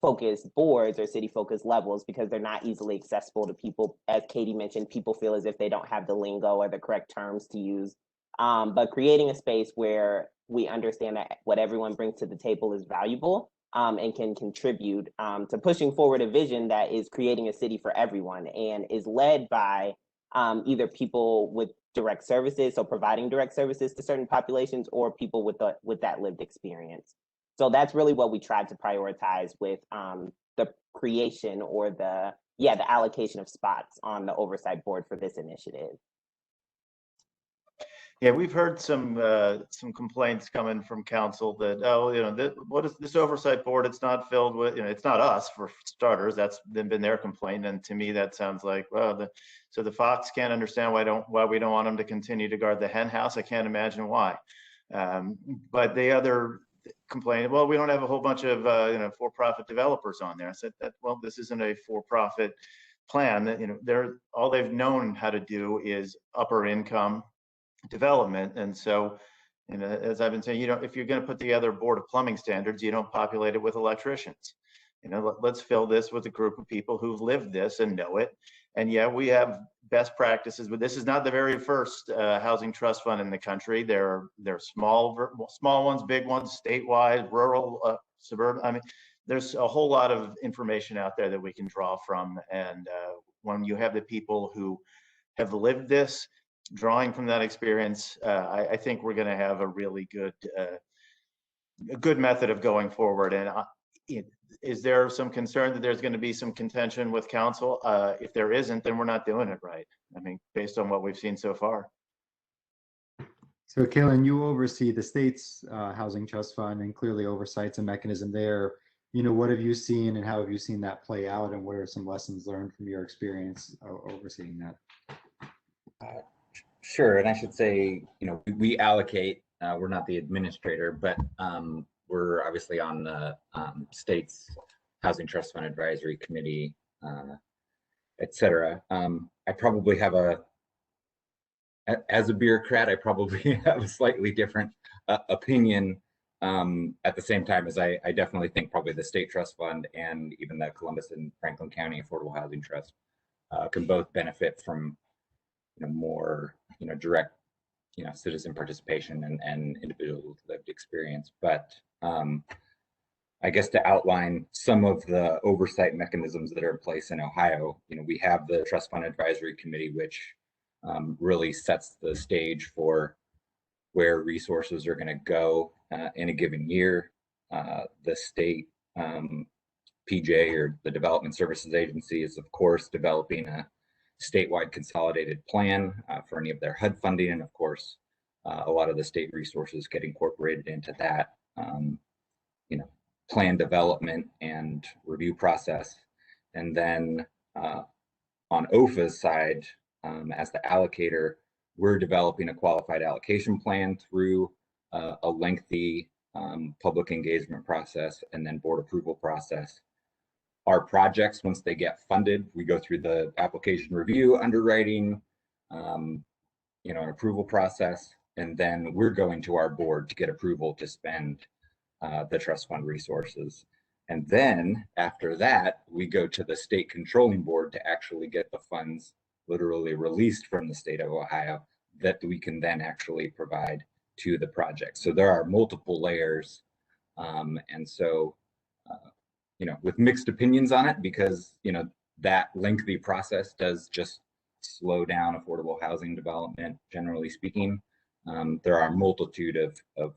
focused boards or city focused levels, because they're not easily accessible to people. As Katie mentioned, people feel as if they don't have the lingo or the correct terms to use. But creating a space where we understand that what everyone brings to the table is valuable, and can contribute to pushing forward a vision that is creating a city for everyone and is led by either people with direct services, so providing direct services to certain populations, or people with that lived experience. So that's really what we tried to prioritize with the creation, or the allocation of spots on the oversight board for this initiative. Yeah, we've heard some complaints coming from council that, what is this oversight board? It's not filled with, it's not us, for starters. That's been their complaint, and to me that sounds like, well, so the fox can't understand why we don't want them to continue to guard the hen house. I can't imagine why. But the other complaint, well, we don't have a whole bunch of for-profit developers on there. I said that, well, this isn't a for-profit plan. That all they've known how to do is upper income development. And so, as I've been saying, if you're going to put together a board of plumbing standards, you don't populate it with electricians. Let's fill this with a group of people who've lived this and know it. And yeah, we have best practices, but this is not the very first housing trust fund in the country. There are small ones, big ones, statewide, rural, suburban. I mean, there's a whole lot of information out there that we can draw from. And when you have the people who have lived this, drawing from that experience, I think we're going to have a really good method of going forward. And is there some concern that there's going to be some contention with council? If there isn't, then we're not doing it right. I mean, based on what we've seen so far. So, Kaylin, you oversee the state's housing trust fund, and clearly oversight's a mechanism there. What have you seen, and how have you seen that play out, and what are some lessons learned from your experience overseeing that? Sure, and I should say, we allocate. We're not the administrator, but we're obviously on the state's Housing Trust Fund Advisory Committee, et cetera. I probably have as a bureaucrat, I probably have a slightly different opinion. At the same time, as I definitely think probably the State Trust Fund and even the Columbus and Franklin County Affordable Housing Trust can both benefit from more direct citizen participation and individual lived experience. But I guess to outline some of the oversight mechanisms that are in place in Ohio, we have the Trust Fund Advisory Committee, which really sets the stage for where resources are going to go in a given year. The state PJ, or the Development Services Agency, is of course developing a statewide consolidated plan for any of their HUD funding, and of course a lot of the state resources get incorporated into that, plan development and review process. And then on OFA's side, as the allocator, we're developing a qualified allocation plan through a lengthy public engagement process and then board approval process. Our projects, once they get funded, we go through the application review, underwriting, an approval process, and then we're going to our board to get approval to spend the trust fund resources. And then after that, we go to the state controlling board to actually get the funds literally released from the state of Ohio that we can then actually provide to the project. So there are multiple layers. And so, with mixed opinions on it, because, that lengthy process does just slow down affordable housing development, generally speaking. There are a multitude of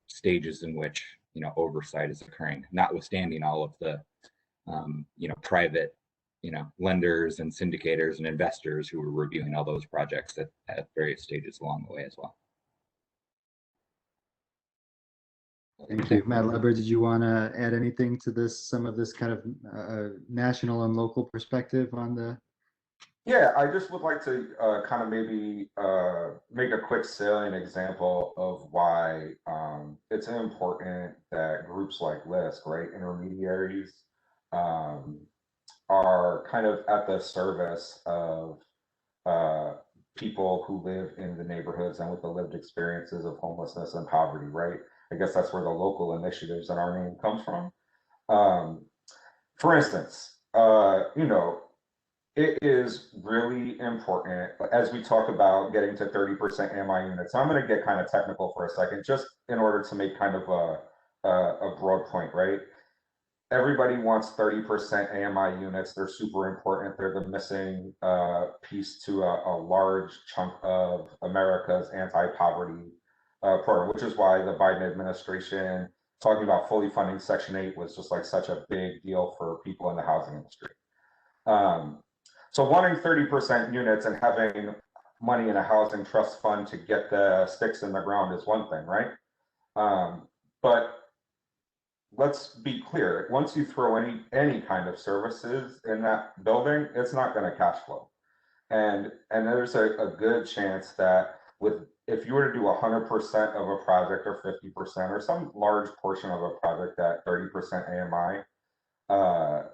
stages in which, oversight is occurring, notwithstanding all of the, private, lenders and syndicators and investors who are reviewing all those projects at various stages along the way as well. Thank you. Matt Leber, did you want to add anything to this, some of this kind of national and local perspective on the? Yeah, I just would like to kind of maybe make a quick salient example of why it's important that groups like LISC, right, intermediaries, are kind of at the service of people who live in the neighborhoods and with the lived experiences of homelessness and poverty, right? I guess that's where the local initiatives in our name comes from. For instance, it is really important as we talk about getting to 30% AMI units. I'm going to get kind of technical for a second, just in order to make kind of a broad point, right? Everybody wants 30% AMI units. They're super important. They're the missing piece to a large chunk of America's anti-poverty program, which is why the Biden administration talking about fully funding Section 8 was just like such a big deal for people in the housing industry. So wanting 30% units and having money in a housing trust fund to get the sticks in the ground is one thing, right? But let's be clear, once you throw any kind of services in that building, it's not going to cash flow. And there's a good chance that if you were to do 100% of a project or 50% or some large portion of a project at 30% AMI,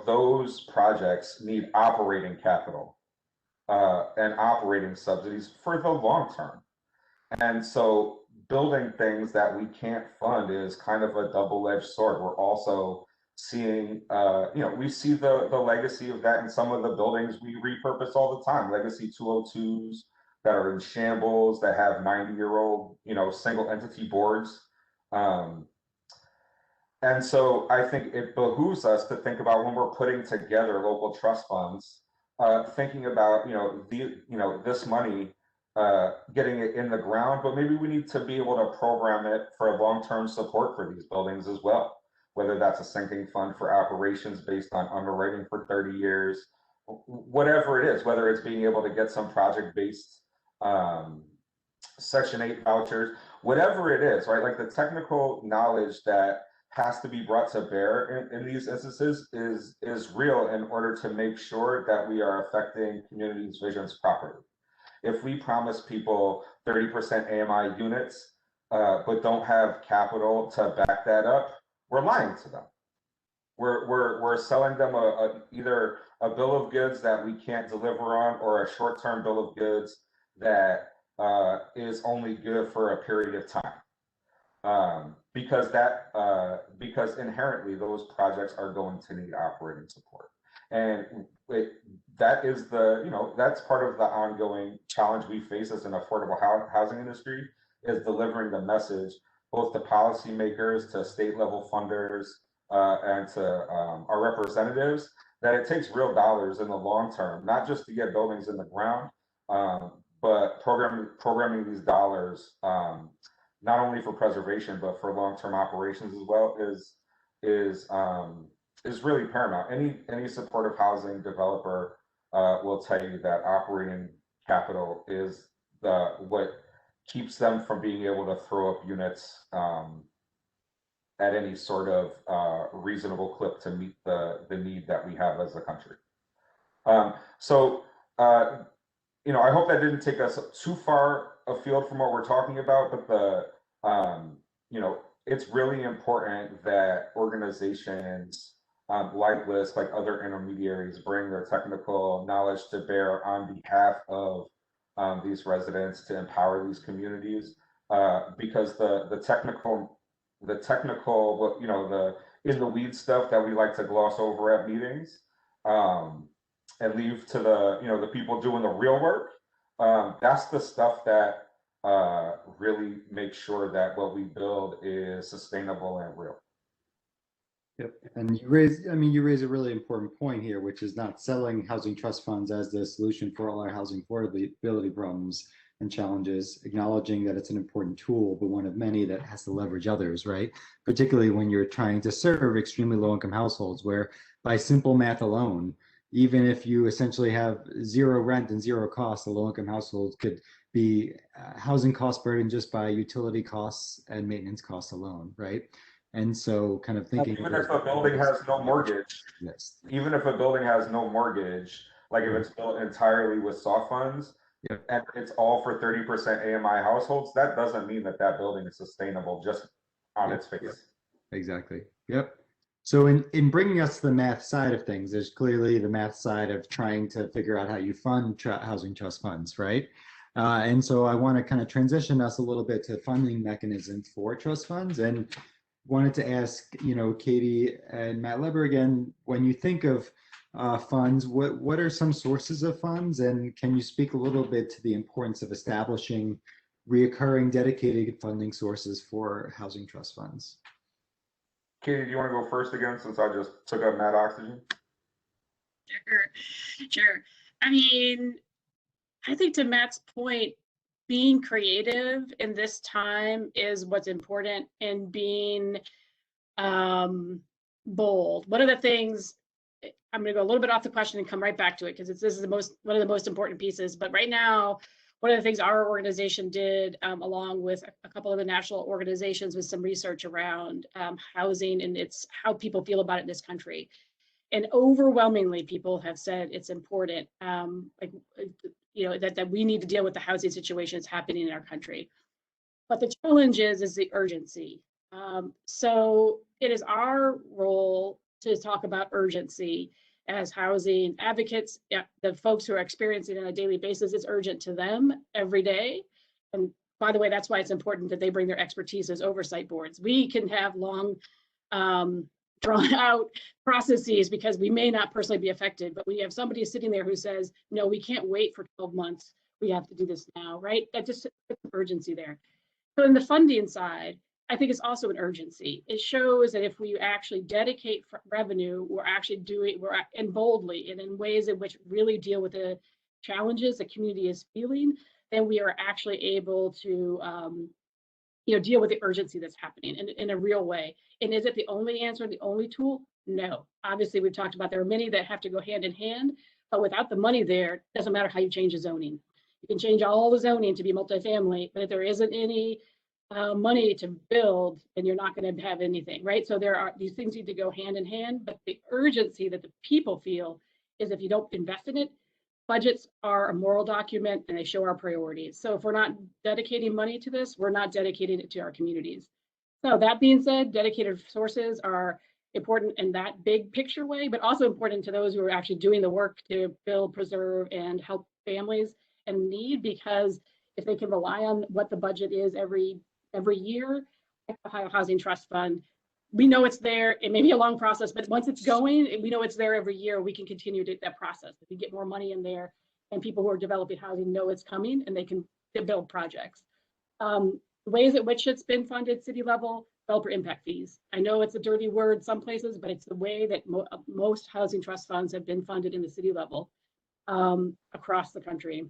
those projects need operating capital and operating subsidies for the long term. And so building things that we can't fund is kind of a double-edged sword. We're also seeing, we see the legacy of that in some of the buildings we repurpose all the time. Legacy 202s that are in shambles, that have 90-year-old, single entity boards. And so I think it behooves us to think about when we're putting together local trust funds, thinking about, this money, getting it in the ground, but maybe we need to be able to program it for long-term support for these buildings as well, whether that's a sinking fund for operations based on underwriting for 30 years, whatever it is, whether it's being able to get some project-based Section 8 vouchers, whatever it is, right? Like the technical knowledge that has to be brought to bear in these instances is real in order to make sure that we are affecting communities' visions properly. If we promise people 30% AMI units, but don't have capital to back that up, we're lying to them. We're selling them either a bill of goods that we can't deliver on, or a short-term bill of goods that is only good for a period of time. Because inherently those projects are going to need operating support. And that is that's part of the ongoing challenge we face as an affordable housing industry, is delivering the message both to policymakers, to state level funders, and to our representatives, that it takes real dollars in the long term, not just to get buildings in the ground, but programming these dollars, not only for preservation, but for long-term operations as well, is really paramount. Any supportive housing developer will tell you that operating capital is what keeps them from being able to throw up units at any sort of reasonable clip to meet the need that we have as a country. So, I hope that didn't take us too far afield from what we're talking about, but it's really important that organizations like LISC, like other intermediaries, bring their technical knowledge to bear on behalf of these residents to empower these communities, because the technical, the in the weeds stuff that we like to gloss over at meetings, and leave to the people doing the real work. That's the stuff that really makes sure that what we build is sustainable and real. Yep. And you raise a really important point here, which is not selling housing trust funds as the solution for all our housing affordability problems and challenges, acknowledging that it's an important tool, but one of many that has to leverage others, right? Particularly when you're trying to serve extremely low-income households, where by simple math alone, even if you essentially have zero rent and zero costs, a low-income household could be housing cost burden just by utility costs and maintenance costs alone, right? And so kind of thinking, even if a building has no mortgage, yes. Even if a building has no mortgage, like if it's built entirely with soft funds, Yep. and it's all for 30% AMI households, that doesn't mean that building is sustainable just on its face. Yep. Exactly. Yep. So in bringing us to the math side of things, there's clearly the math side of trying to figure out how you fund housing trust funds, right? And so I want to kind of transition us a little bit to funding mechanisms for trust funds, and wanted to ask, Katie and Matt Leber again, when you think of funds, what are some sources of funds, and can you speak a little bit to the importance of establishing reoccurring dedicated funding sources for housing trust funds? Katie, do you want to go first again, since I just took up Matt Oxygen? Sure. I mean, I think to Matt's point, being creative in this time is what's important, and being bold. One of the things, I'm going to go a little bit off the question and come right back to it, because this is one of the most important pieces. But right now, one of the things our organization did, along with a couple of the national organizations, was some research around housing and how people feel about it in this country. And overwhelmingly, people have said it's important, that we need to deal with the housing situation that's happening in our country. But the challenge is the urgency. So it is our role to talk about urgency as housing advocates. The folks who are experiencing it on a daily basis, it's urgent to them every day. And by the way, that's why it's important that they bring their expertise as oversight boards. We can have long, drawn out processes because we may not personally be affected, but we have somebody sitting there who says, no, we can't wait for 12 months. We have to do this now, right? That just puts urgency there. So in the funding side, I think it's also an urgency. It shows that if we actually dedicate revenue, and boldly and in ways in which really deal with the challenges the community is feeling, then we are actually able to deal with the urgency that's happening in a real way. And is it the only answer, the only tool? No. Obviously, we've talked about there are many that have to go hand in hand, but without the money there, it doesn't matter how you change the zoning. You can change all the zoning to be multifamily, but if there isn't any money to build, then you're not going to have anything, right? So these things need to go hand in hand, but the urgency that the people feel is if you don't invest in it, budgets are a moral document and they show our priorities. So if we're not dedicating money to this, we're not dedicating it to our communities. So that being said, dedicated sources are important in that big picture way, but also important to those who are actually doing the work to build, preserve, and help families in need, because if they can rely on what the budget is every year, like the Ohio Housing Trust Fund, we know it's there. It may be a long process, but once it's going, we know it's there every year. We can continue that process. If we get more money in there, and people who are developing housing know it's coming, and they can build projects. Ways at which it's been funded city level, developer impact fees. I know it's a dirty word some places, but it's the way that most housing trust funds have been funded in the city level across the country.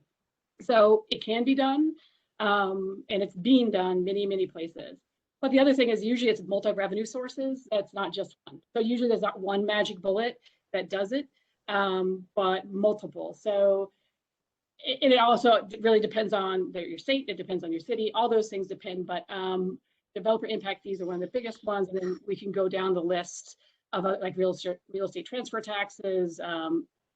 So it can be done, and it's being done many places. But the other thing is usually it's multi-revenue sources. That's not just one. So usually there's not one magic bullet that does it, but multiple. So and it also really depends on your state, it depends on your city, all those things depend, but developer impact fees are one of the biggest ones, and then we can go down the list of like real estate transfer taxes.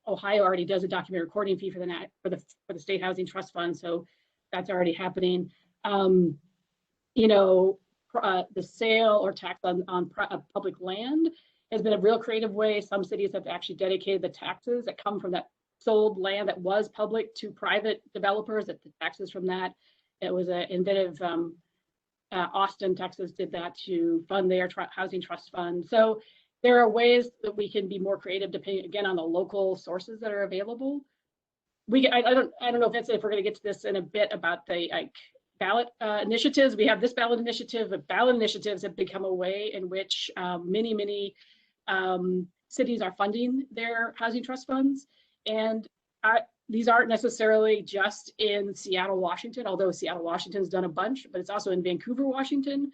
Ohio already does a document recording fee for the state housing trust fund, so that's already happening. You know, the sale or tax on public land has been a real creative way. Some cities have actually dedicated the taxes that come from that sold land that was public to private developers, that the taxes from that. It was an inventive, Austin, Texas did that to fund their housing trust fund. So there are ways that we can be more creative depending, again, on the local sources that are available. I don't know if we're going to get to this in a bit about the ballot initiatives. We have this ballot initiative, but ballot initiatives have become a way in which many cities are funding their housing trust funds. And these aren't necessarily just in Seattle, Washington, although Seattle, Washington's done a bunch, but it's also in Vancouver, Washington,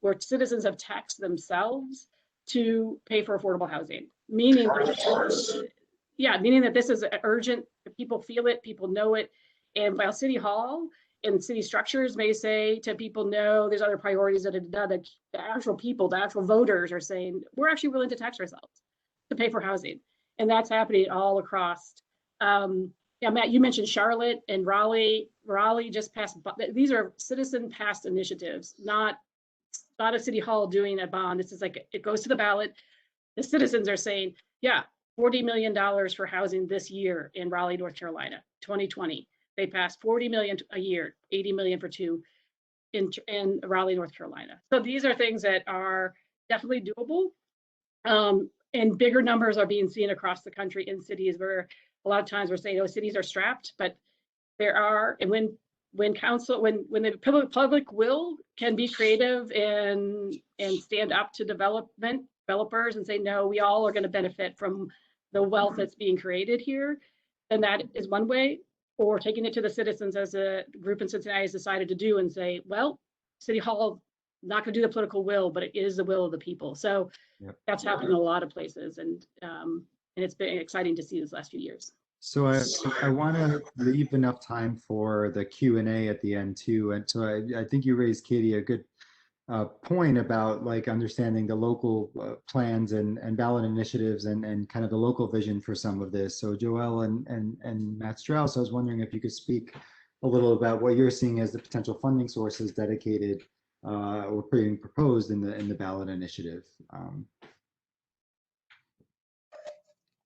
where citizens have taxed themselves to pay for affordable housing, meaning that this is urgent. People feel it, people know it. And while City Hall and city structures may say to people, no, there's other priorities that the actual people, the actual voters are saying, we're actually willing to tax ourselves to pay for housing. And that's happening all across. Yeah, Matt, you mentioned Charlotte and Raleigh. Raleigh just passed, these are citizen passed initiatives, not a city hall doing a bond. This is like, it goes to the ballot. The citizens are saying, yeah, $40 million for housing this year in Raleigh, North Carolina, 2020. They passed 40 million a year, 80 million for 2 in Raleigh, North Carolina. So these are things that are definitely doable. And bigger numbers are being seen across the country in cities where a lot of times we're saying, oh, cities are strapped, but there are, and when the public will can be creative and stand up to developers and say, no, we all are going to benefit from the wealth that's being created here, then that is one way. Or taking it to the citizens, as a group in Cincinnati has decided to do, and say, well, City Hall not going to do the political will, but it is the will of the people. So that's happened in a lot of places, and it's been exciting to see this last few years. So I want to leave enough time for the Q&A at the end too. And so I think you raised, Katie, a good point about like understanding the local plans and ballot initiatives and kind of the local vision for some of this. So Joelle and Matt Strauss, I was wondering if you could speak a little about what you're seeing as the potential funding sources dedicated or being proposed in the ballot initiative.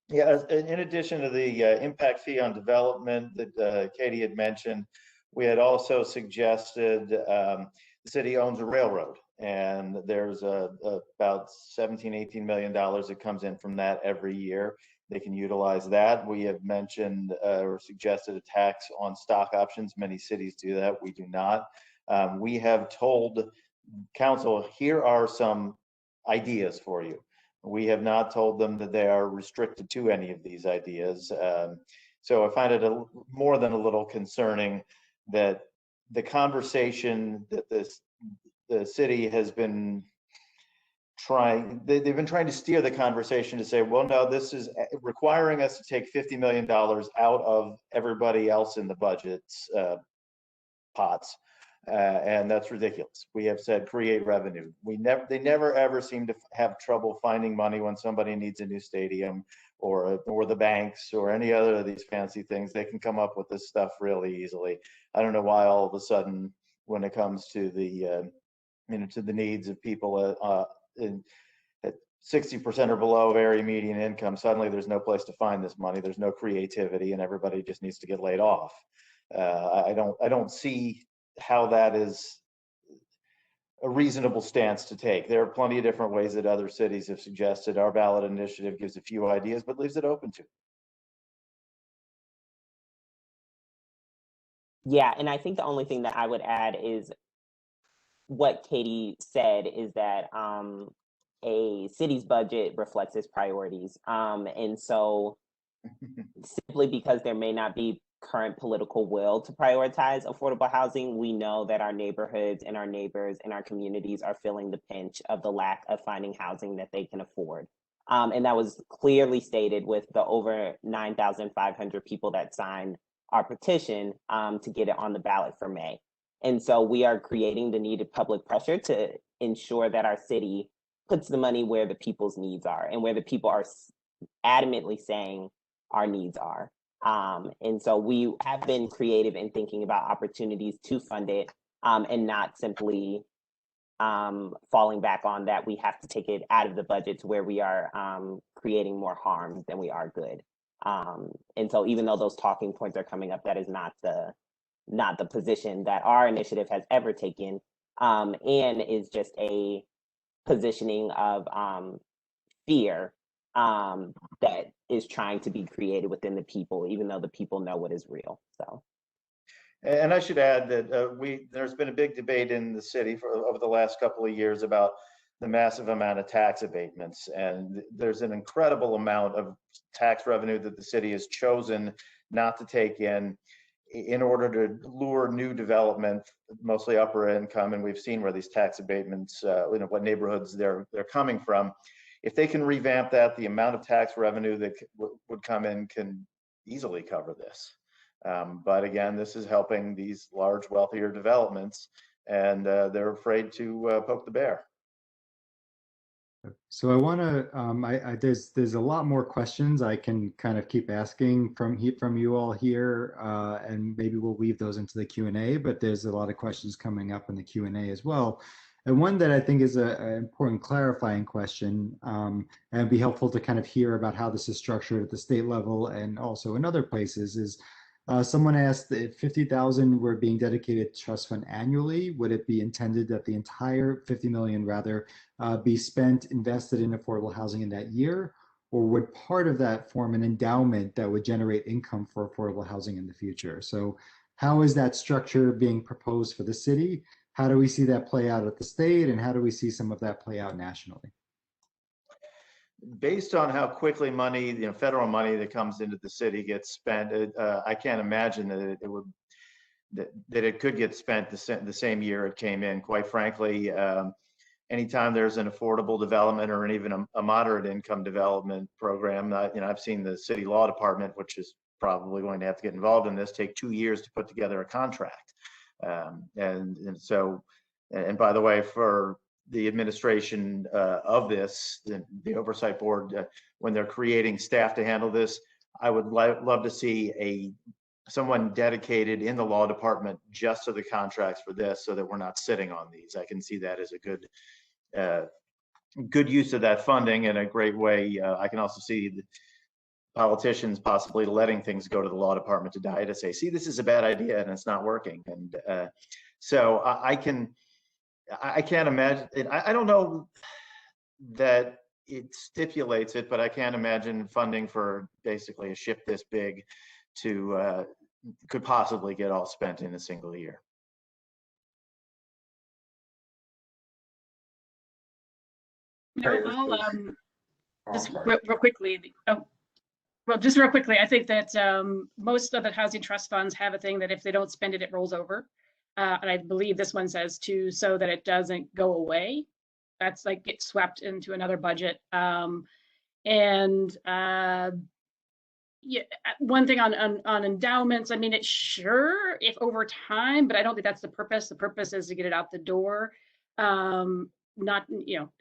Yeah, in addition to the impact fee on development that Katie had mentioned, we had also suggested the city owns a railroad, and there's about $17-18 million that comes in from that every year. They can utilize that. We have mentioned or suggested a tax on stock options. Many cities do that. We do not. We have told council, here are some ideas for you. We have not told them that they are restricted to any of these ideas. So I find it more than a little concerning that the conversation that the city has been trying, they've been trying to steer the conversation to say, well, no, this is requiring us to take $50 million out of everybody else in the budget's pots. And that's ridiculous. We have said create revenue. They never ever seem to have trouble finding money when somebody needs a new stadium or the banks or any other of these fancy things. They can come up with this stuff really easily. I don't know why all of a sudden, when it comes to the to the needs of people at 60% or below very median income, suddenly there's no place to find this money. There's no creativity, and everybody just needs to get laid off. I don't see how that is a reasonable stance to take. There are plenty of different ways that other cities have suggested. Our ballot initiative gives a few ideas, but leaves it open to. Yeah, and I think the only thing that I would add is what Katie said is that a city's budget reflects its priorities. And so simply because there may not be current political will to prioritize affordable housing, we know that our neighborhoods and our neighbors and our communities are feeling the pinch of the lack of finding housing that they can afford. And that was clearly stated with the over 9,500 people that signed our petition to get it on the ballot for May. And so we are creating the needed public pressure to ensure that our city puts the money where the people's needs are and where the people are adamantly saying our needs are. And so we have been creative in thinking about opportunities to fund it and not simply falling back on that we have to take it out of the budget to where we are creating more harm than we are good. And so even though those talking points are coming up, that is not the position that our initiative has ever taken, and is just a positioning of fear that is trying to be created within the people, even though the people know what is real. So. And I should add that there's been a big debate in the city over the last couple of years about the massive amount of tax abatements. And there's an incredible amount of tax revenue that the city has chosen not to take in order to lure new development, mostly upper income. And we've seen where these tax abatements, what neighborhoods they're coming from. If they can revamp that, the amount of tax revenue that would come in can easily cover this. But again, this is helping these large, wealthier developments, and they're afraid to poke the bear. So I want to, there's a lot more questions I can kind of keep asking from you all here, and maybe we'll weave those into the Q&A, but there's a lot of questions coming up in the Q&A as well. And one that I think is an important clarifying question, and it'd be helpful to kind of hear about how this is structured at the state level and also in other places is, someone asked if 50,000 were being dedicated to trust fund annually, would it be intended that the entire 50 million rather be spent, invested in affordable housing in that year? Or would part of that form an endowment that would generate income for affordable housing in the future? So how is that structure being proposed for the city? How do we see that play out at the state? And how do we see some of that play out nationally? Based on how quickly money, federal money that comes into the city gets spent, I can't imagine that it could get spent the same year it came in. Quite frankly, anytime there's an affordable development or even a moderate income development program, I've seen the city law department, which is probably going to have to get involved in this, take 2 years to put together a contract. And by the way, for the administration of this, the oversight board, when they're creating staff to handle this, I would love to see someone dedicated in the law department just to the contracts for this, so that we're not sitting on these. I can see that as a good use of that funding and a great way. I can also see the politicians possibly letting things go to the law department to die, to say, see, this is a bad idea and it's not working. And so I can't imagine it. I don't know that it stipulates it, but I can't imagine funding for basically a ship this big could possibly get all spent in a single year. No, just real quickly. Just real quickly, I think that most of the housing trust funds have a thing that if they don't spend it, it rolls over. And I believe this one says too, so that it doesn't go away. That's like get swept into another budget. Yeah, one thing on endowments, I mean, it's sure if over time, but I don't think that's the purpose. The purpose is to get it out the door. Not,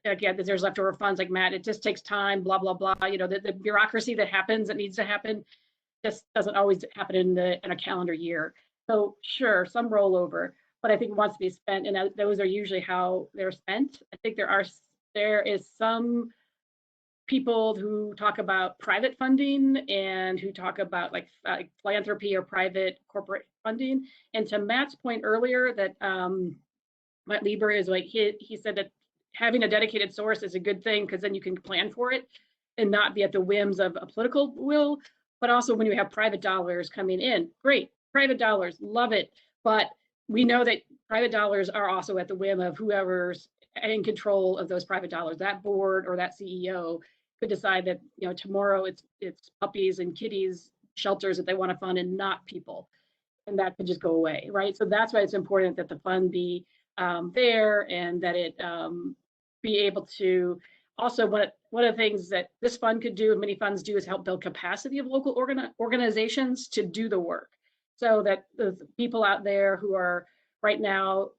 again, there's leftover funds like Matt, it just takes time, blah, blah, blah. The bureaucracy that happens, that needs to happen, just doesn't always happen in a calendar year. So sure, some rollover, but I think it wants to be spent, and those are usually how they're spent. I think there is some people who talk about private funding and who talk about like philanthropy or private corporate funding. And to Matt's point earlier, that Matt Lieber is like, he said that having a dedicated source is a good thing because then you can plan for it and not be at the whims of a political will. But also when you have private dollars coming in, great, private dollars, love it. But we know that private dollars are also at the whim of whoever's in control of those private dollars. That board or that CEO could decide that tomorrow it's puppies and kitties shelters that they want to fund and not people, and that could just go away, right? So that's why it's important that the fund be there, and that it be able to also, one of the things that this fund could do, and many funds do, is help build capacity of local organizations to do the work. so that the people out there who are right now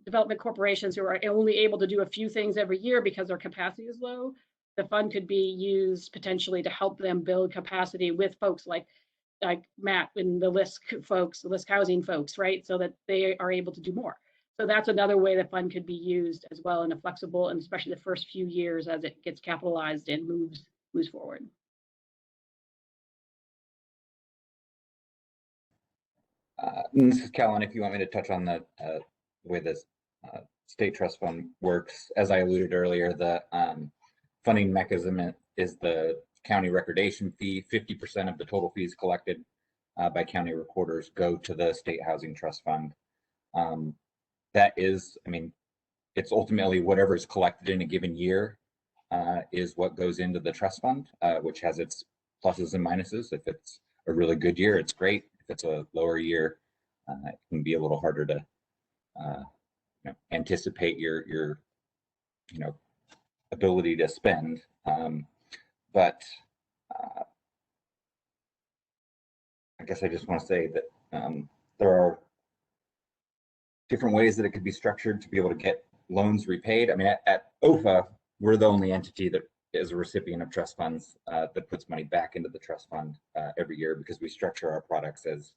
development corporations who are only able to do a few things every year because their capacity is low, the fund could be used potentially to help them build capacity with folks like Matt and the LISC folks, the LISC housing folks, right? So that they are able to do more. So that's another way the fund could be used as well in a flexible, and especially the first few years as it gets capitalized and moves forward. This is Callan. If you want me to touch on the way this state trust fund works, as I alluded earlier, the funding mechanism is the county recordation fee. 50% of the total fees collected by county recorders go to the state housing trust fund. That is, I mean, it's ultimately whatever is collected in a given year is what goes into the trust fund, which has its pluses and minuses. If it's a really good year, it's great. If it's a lower year, it can be a little harder to anticipate your ability to spend. But I guess I just want to say that there are different ways that it could be structured to be able to get loans repaid. I mean, at OFA, we're the only entity that is a recipient of trust funds that puts money back into the trust fund every year, because we structure our products as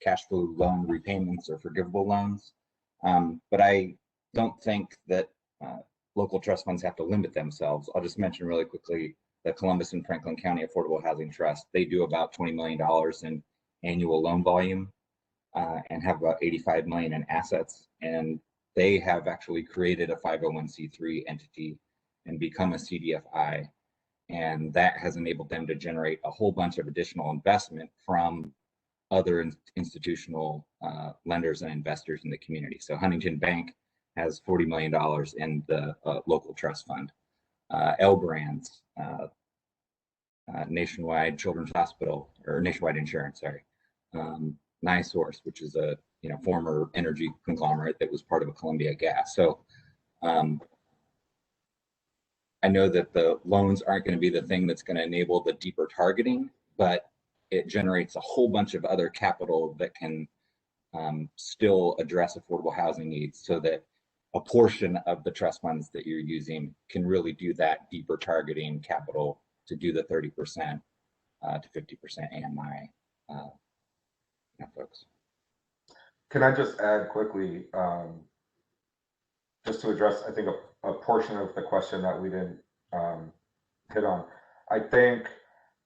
cash flow loan repayments or forgivable loans. But I don't think that local trust funds have to limit themselves. I'll just mention really quickly the Columbus and Franklin County Affordable Housing Trust. They do about $20 million in annual loan volume and have about 85 million in assets. And they have actually created a 501c3 entity and become a CDFI. And that has enabled them to generate a whole bunch of additional investment from other institutional lenders and investors in the community. So Huntington Bank has $40 million in the local trust fund. L Brands, Nationwide Children's Hospital, or Nationwide Insurance, sorry. NiSource, which is a former energy conglomerate that was part of a Columbia Gas. So I know that the loans aren't going to be the thing that's going to enable the deeper targeting, but it generates a whole bunch of other capital that can still address affordable housing needs, so that a portion of the trust funds that you're using can really do that deeper targeting capital to do the 30% to 50% AMI, folks. Can I just add quickly, just to address, I think, a portion of the question that we didn't hit on. I think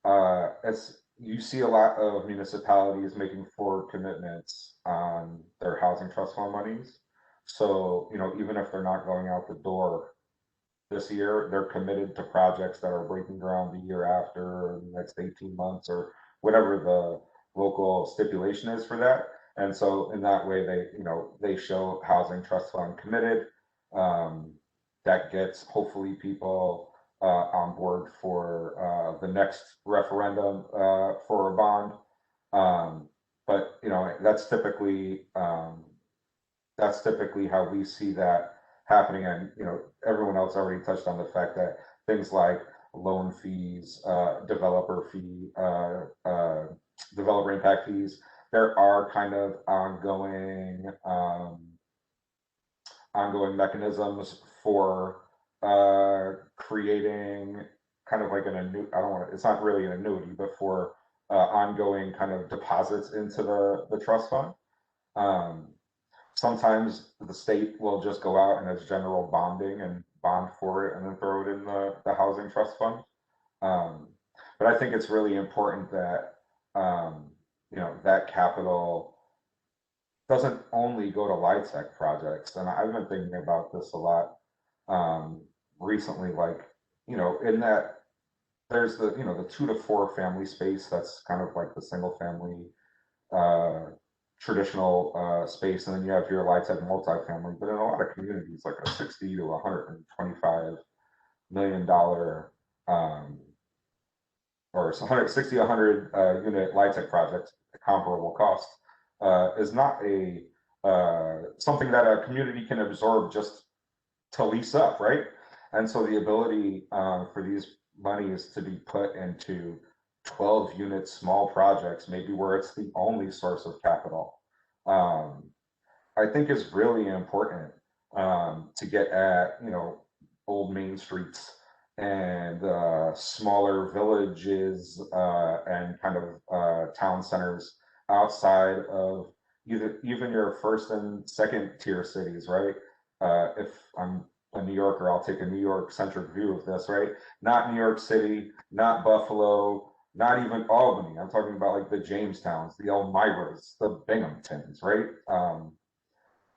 as you see a lot of municipalities making forward commitments on their housing trust fund monies. So, even if they're not going out the door this year, they're committed to projects that are breaking ground the year after, or the next 18 months, or whatever the local stipulation is for that. And so in that way, they show housing trust fund committed. That gets hopefully people on board for the next referendum for a bond. But that's typically how we see that happening. And everyone else already touched on the fact that things like loan fees, developer fee, developer impact fees, there are kind of ongoing mechanisms for creating kind of like it's not really an annuity, but for ongoing kind of deposits into the trust fund. Sometimes the state will just go out and as general bonding and bond for it and then throw it in the housing trust fund. But I think it's really important that that capital doesn't only go to LIHTC projects. And I've been thinking about this a lot recently, in that there's the 2 to 4 family space that's kind of like the single family traditional space, and then you have your LIHTC multifamily. But in a lot of communities, like a $60 to $125 million or 160, 100 unit LIHTC project, comparable cost, is not something that a community can absorb just to lease up, right? And so the ability for these monies to be put into 12 unit small projects, maybe where it's the only source of capital, I think is really important to get at, old main streets and smaller villages and kind of town centers outside of even your first and second tier cities, right? If I'm a New Yorker, I'll take a New York centric view of this, right? Not New York City, not Buffalo, not even Albany. I'm talking about like the Jamestowns, the Elmiras, the Binghamtons, right?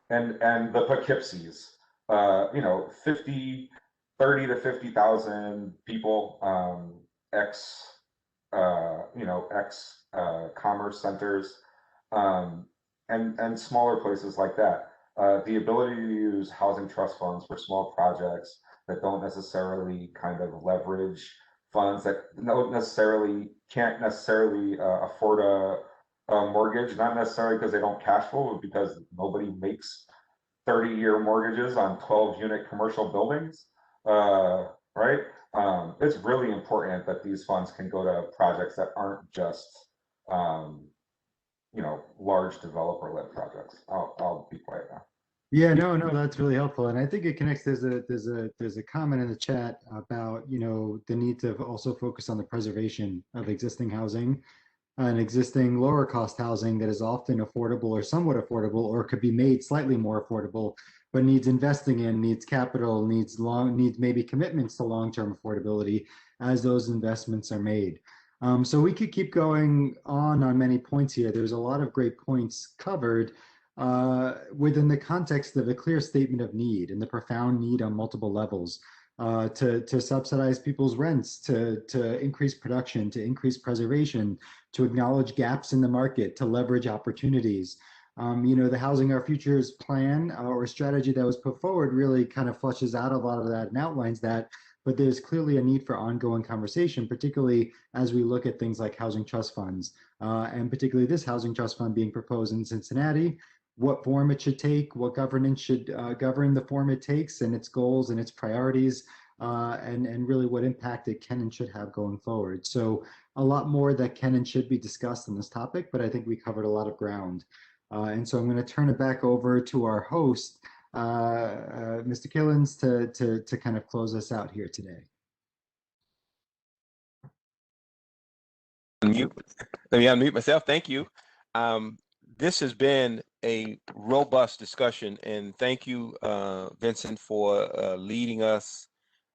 And the Poughkeepsies, 30 to 50,000 people, ex commerce centers, and smaller places like that. The ability to use housing trust funds for small projects that don't necessarily kind of leverage funds that can't necessarily afford a mortgage, not necessarily because they don't cash flow, but because nobody makes 30-year mortgages on 12 unit commercial buildings, right? It's really important that these funds can go to projects that aren't just, large developer-led projects. I'll be quiet now. Yeah, no, that's really helpful, and I think it connects. There's a comment in the chat about the need to also focus on the preservation of existing housing and existing lower cost housing that is often affordable or somewhat affordable, or could be made slightly more affordable, but needs investing in, needs capital, needs maybe commitments to long-term affordability as those investments are made. So we could keep going on many points here. There's a lot of great points covered within the context of a clear statement of need and the profound need on multiple levels to subsidize people's rents, to increase production, to increase preservation, to acknowledge gaps in the market, to leverage opportunities. The Housing Our Futures plan or strategy that was put forward really kind of flushes out a lot of that and outlines that. But there's clearly a need for ongoing conversation, particularly as we look at things like housing trust funds, and particularly this housing trust fund being proposed in Cincinnati, what form it should take, what governance should govern the form it takes and its goals and its priorities, and really what impact it can and should have going forward. So a lot more that can and should be discussed on this topic, but I think we covered a lot of ground. And so I'm going to turn it back over to our host, Mr. Killens, to kind of close us out here today. Let me unmute myself. Thank you. This has been a robust discussion, and thank you, Vincent, for leading us.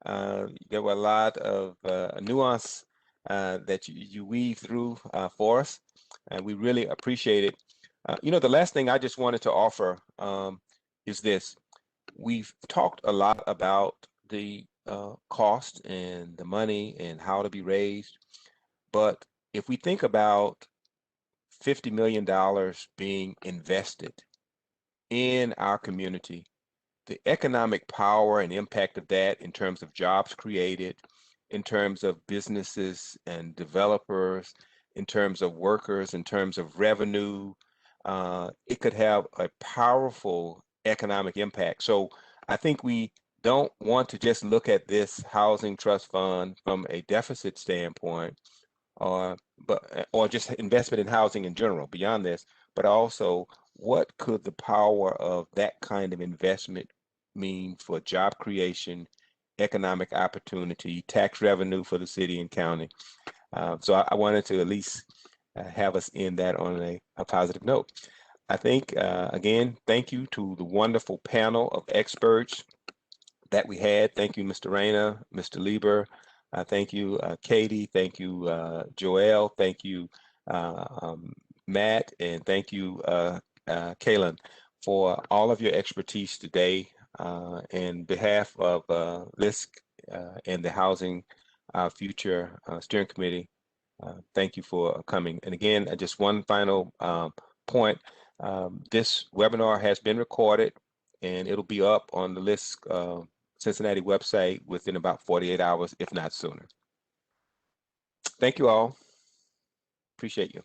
There were a lot of nuance that you weave through for us, and we really appreciate it. The last thing I just wanted to offer is this. We've talked a lot about the cost and the money and how to be raised, but if we think about $50 million being invested in our community, the economic power and impact of that in terms of jobs created, in terms of businesses and developers, in terms of workers, in terms of revenue, it could have a powerful economic impact. So I think we don't want to just look at this housing trust fund from a deficit standpoint, or just investment in housing in general beyond this, but also what could the power of that kind of investment mean for job creation, economic opportunity, tax revenue for the city and county. So I wanted to at least have us end that on a positive note. I think, again, thank you to the wonderful panel of experts that we had. Thank you, Mr. Reyna, Mr. Lieber. Thank you, Katie. Thank you, Joelle. Thank you, Matt. And thank you, Kaylin, for all of your expertise today. In behalf of LISC and the Housing Our Future Steering Committee, thank you for coming. And again, just one final point. This webinar has been recorded and it'll be up on the LISC Cincinnati website within about 48 hours, if not sooner. Thank you all. Appreciate you.